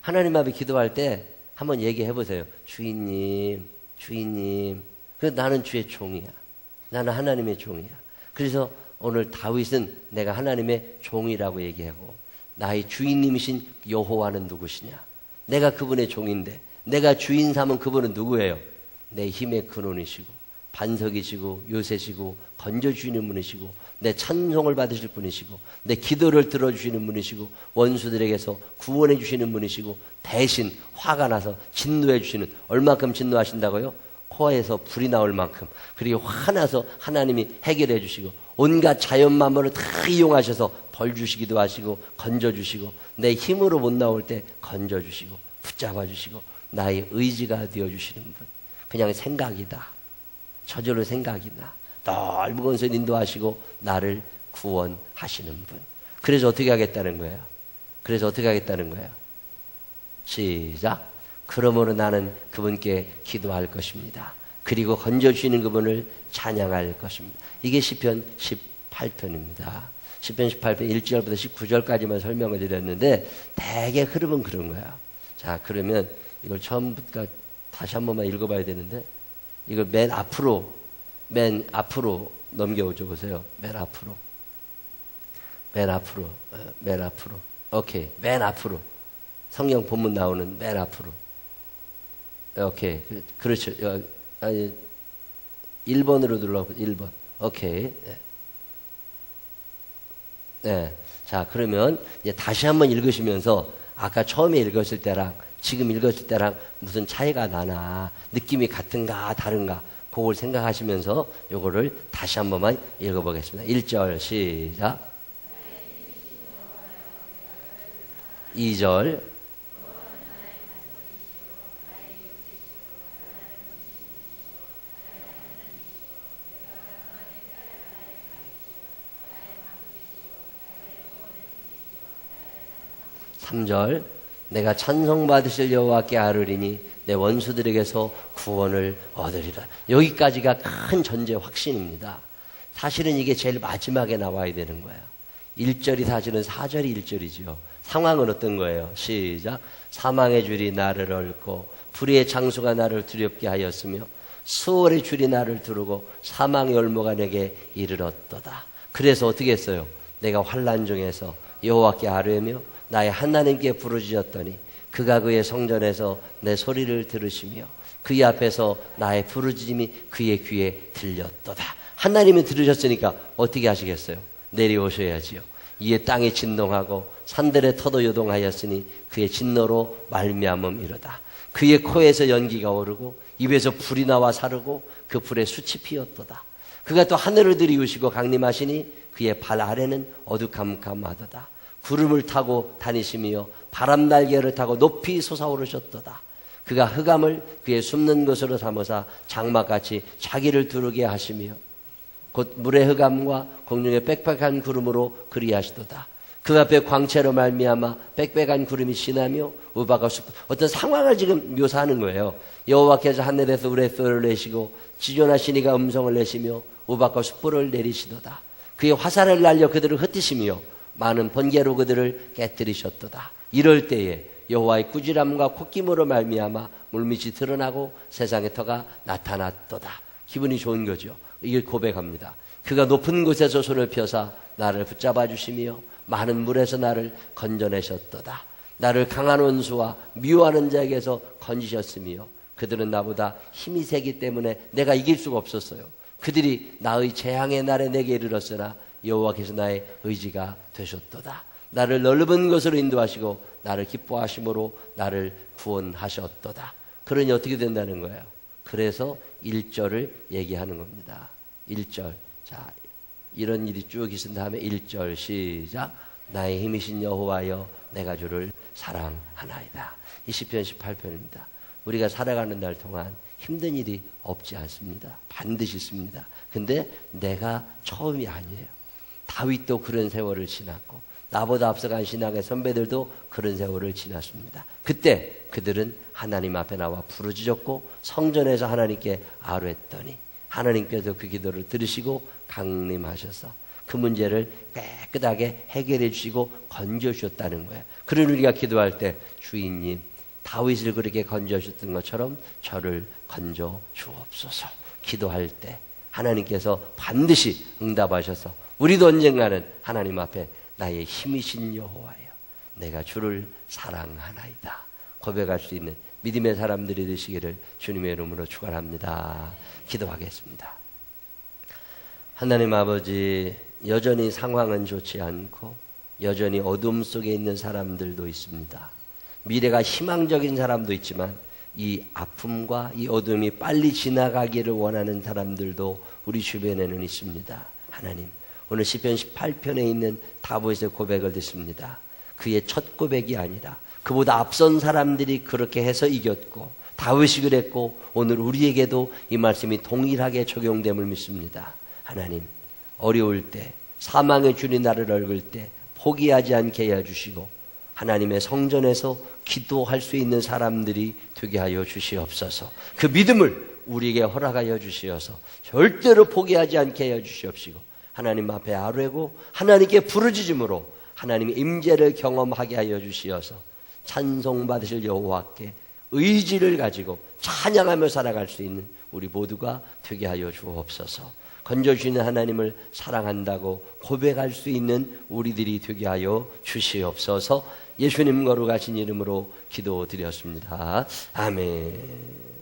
S5: 하나님 앞에 기도할 때 한번 얘기해보세요. 주인님 주인님. 그래서 나는 주의 종이야. 나는 하나님의 종이야. 그래서 오늘 다윗은 내가 하나님의 종이라고 얘기하고 나의 주인님이신 여호와는 누구시냐? 내가 그분의 종인데 내가 주인 삼은 그분은 누구예요? 내 힘의 근원이시고 반석이시고 요새시고 건져주시는 분이시고 내 찬송을 받으실 분이시고 내 기도를 들어주시는 분이시고 원수들에게서 구원해 주시는 분이시고 대신 화가 나서 진노해 주시는. 얼마큼 진노하신다고요? 코에서 불이 나올 만큼. 그리고 화나서 하나님이 해결해 주시고 온갖 자연 만물을 다 이용하셔서 벌 주시기도 하시고 건져 주시고 내 힘으로 못 나올 때 건져 주시고 붙잡아 주시고 나의 의지가 되어 주시는 분. 그냥 생각이다. 저절로 생각이 나. 넓은 곳에 인도하시고 나를 구원하시는 분. 그래서 어떻게 하겠다는 거예요? 그래서 어떻게 하겠다는 거예요? 시작. 그러므로 나는 그분께 기도할 것입니다. 그리고 건져주시는 그분을 찬양할 것입니다. 이게 시편 18편입니다. 시편 18편 1절부터 19절까지만 설명을 드렸는데 대개 흐름은 그런 거야. 자, 그러면 이걸 처음부터 다시 한 번만 읽어봐야 되는데 이걸 맨 앞으로 넘겨오죠. 보세요. 맨 앞으로. 오케이. 맨 앞으로. 성경 본문 나오는 맨 앞으로. 오케이. 그렇죠. 아니, 1번으로 눌러. 1번. 오케이. 네. 자, 그러면 이제 다시 한번 읽으시면서 아까 처음에 읽었을 때랑 지금 읽었을 때랑 무슨 차이가 나나, 느낌이 같은가, 다른가, 그걸 생각하시면서 요거를 다시 한 번만 읽어보겠습니다. 1절 시작. 2절. 3절. 내가 찬송받으실 여호와께 아뢰리니 내 원수들에게서 구원을 얻으리라. 여기까지가 큰 전제 확신입니다. 사실은 이게 제일 마지막에 나와야 되는 거예요. 1절이 사실은 4절이 1절이죠. 상황은 어떤 거예요? 시작. 사망의 줄이 나를 얽고 불의의 장수가 나를 두렵게 하였으며 수월의 줄이 나를 두르고 사망의 얼모가 내게 이르렀도다. 그래서 어떻게 했어요? 내가 환난 중에서 여호와께 아뢰며 나의 하나님께 부르짖었더니 그가 그의 성전에서 내 소리를 들으시며 그의 앞에서 나의 부르짖음이 그의 귀에 들렸도다. 하나님이 들으셨으니까 어떻게 하시겠어요? 내려오셔야지요. 이에 땅이 진동하고 산들의 터도 요동하였으니 그의 진노로 말미암음이로다. 그의 코에서 연기가 오르고 입에서 불이 나와 사르고 그 불에 숯이 피었도다. 그가 또 하늘을 들이우시고 강림하시니 그의 발 아래는 어두컴컴하도다. 구름을 타고 다니시며 바람 날개를 타고 높이 솟아오르셨도다. 그가 흑암을 그의 숨는 곳으로 삼으사 장막같이 자기를 두르게 하시며 곧 물의 흑암과 공중의 빽빽한 구름으로 그리하시도다. 그 앞에 광채로 말미암아 빽빽한 구름이 지나며 우박과 숲, 어떤 상황을 지금 묘사하는 거예요. 여호와께서 하늘에서 우레소리를 내시고 지존하신 이가 음성을 내시며 우박과 숯불을 내리시도다. 그의 화살을 날려 그들을 흩으시며 많은 번개로 그들을 깨뜨리셨도다. 이럴 때에 여호와의 꾸지람과 콧김으로 말미암아 물밑이 드러나고 세상의 터가 나타났도다. 기분이 좋은 거죠. 이걸 고백합니다. 그가 높은 곳에서 손을 펴사 나를 붙잡아 주시며 많은 물에서 나를 건져내셨도다. 나를 강한 원수와 미워하는 자에게서 건지셨으며 그들은 나보다 힘이 세기 때문에 내가 이길 수가 없었어요. 그들이 나의 재앙의 날에 내게 이르렀으나 여호와께서 나의 의지가 되셨도다. 나를 넓은 곳으로 인도하시고 나를 기뻐하심으로 나를 구원하셨도다. 그러니 어떻게 된다는 거예요? 그래서 1절을 얘기하는 겁니다. 1절. 자, 이런 일이 쭉 있은 다음에 1절 시작. 나의 힘이신 여호와여 내가 주를 사랑하나이다. 이 시편 18편입니다. 우리가 살아가는 날 동안 힘든 일이 없지 않습니다. 반드시 있습니다. 근데 내가 처음이 아니에요. 다윗도 그런 세월을 지났고 나보다 앞서간 신앙의 선배들도 그런 세월을 지났습니다. 그때 그들은 하나님 앞에 나와 부르짖었고 성전에서 하나님께 아뢰했더니 하나님께서 그 기도를 들으시고 강림하셔서 그 문제를 깨끗하게 해결해 주시고 건져 주셨다는 거예요. 그런 우리가 기도할 때 주인님 다윗을 그렇게 건져 주셨던 것처럼 저를 건져 주옵소서. 기도할 때 하나님께서 반드시 응답하셔서 우리도 언젠가는 하나님 앞에 나의 힘이신 여호와여 내가 주를 사랑하나이다 고백할 수 있는 믿음의 사람들이 되시기를 주님의 이름으로 축원합니다. 기도하겠습니다. 하나님 아버지, 여전히 상황은 좋지 않고 여전히 어둠 속에 있는 사람들도 있습니다. 미래가 희망적인 사람도 있지만 이 아픔과 이 어둠이 빨리 지나가기를 원하는 사람들도 우리 주변에는 있습니다. 하나님, 오늘 시편 18편에 있는 다윗의 고백을 듣습니다. 그의 첫 고백이 아니라 그보다 앞선 사람들이 그렇게 해서 이겼고 다윗이 그랬고 오늘 우리에게도 이 말씀이 동일하게 적용됨을 믿습니다. 하나님, 어려울 때, 사망의 줄이 나를 얽을 때 포기하지 않게 해 주시고 하나님의 성전에서 기도할 수 있는 사람들이 되게 하여 주시옵소서. 그 믿음을 우리에게 허락하여 주시어서 절대로 포기하지 않게 해 주시옵시고 하나님 앞에 아뢰고 하나님께 부르짖음으로 하나님의 임재를 경험하게 하여 주시어서 찬송받으실 여호와께 의지를 가지고 찬양하며 살아갈 수 있는 우리 모두가 되게 하여 주옵소서. 건져주시는 하나님을 사랑한다고 고백할 수 있는 우리들이 되게 하여 주시옵소서. 예수님 거룩하신 이름으로 기도드렸습니다. 아멘.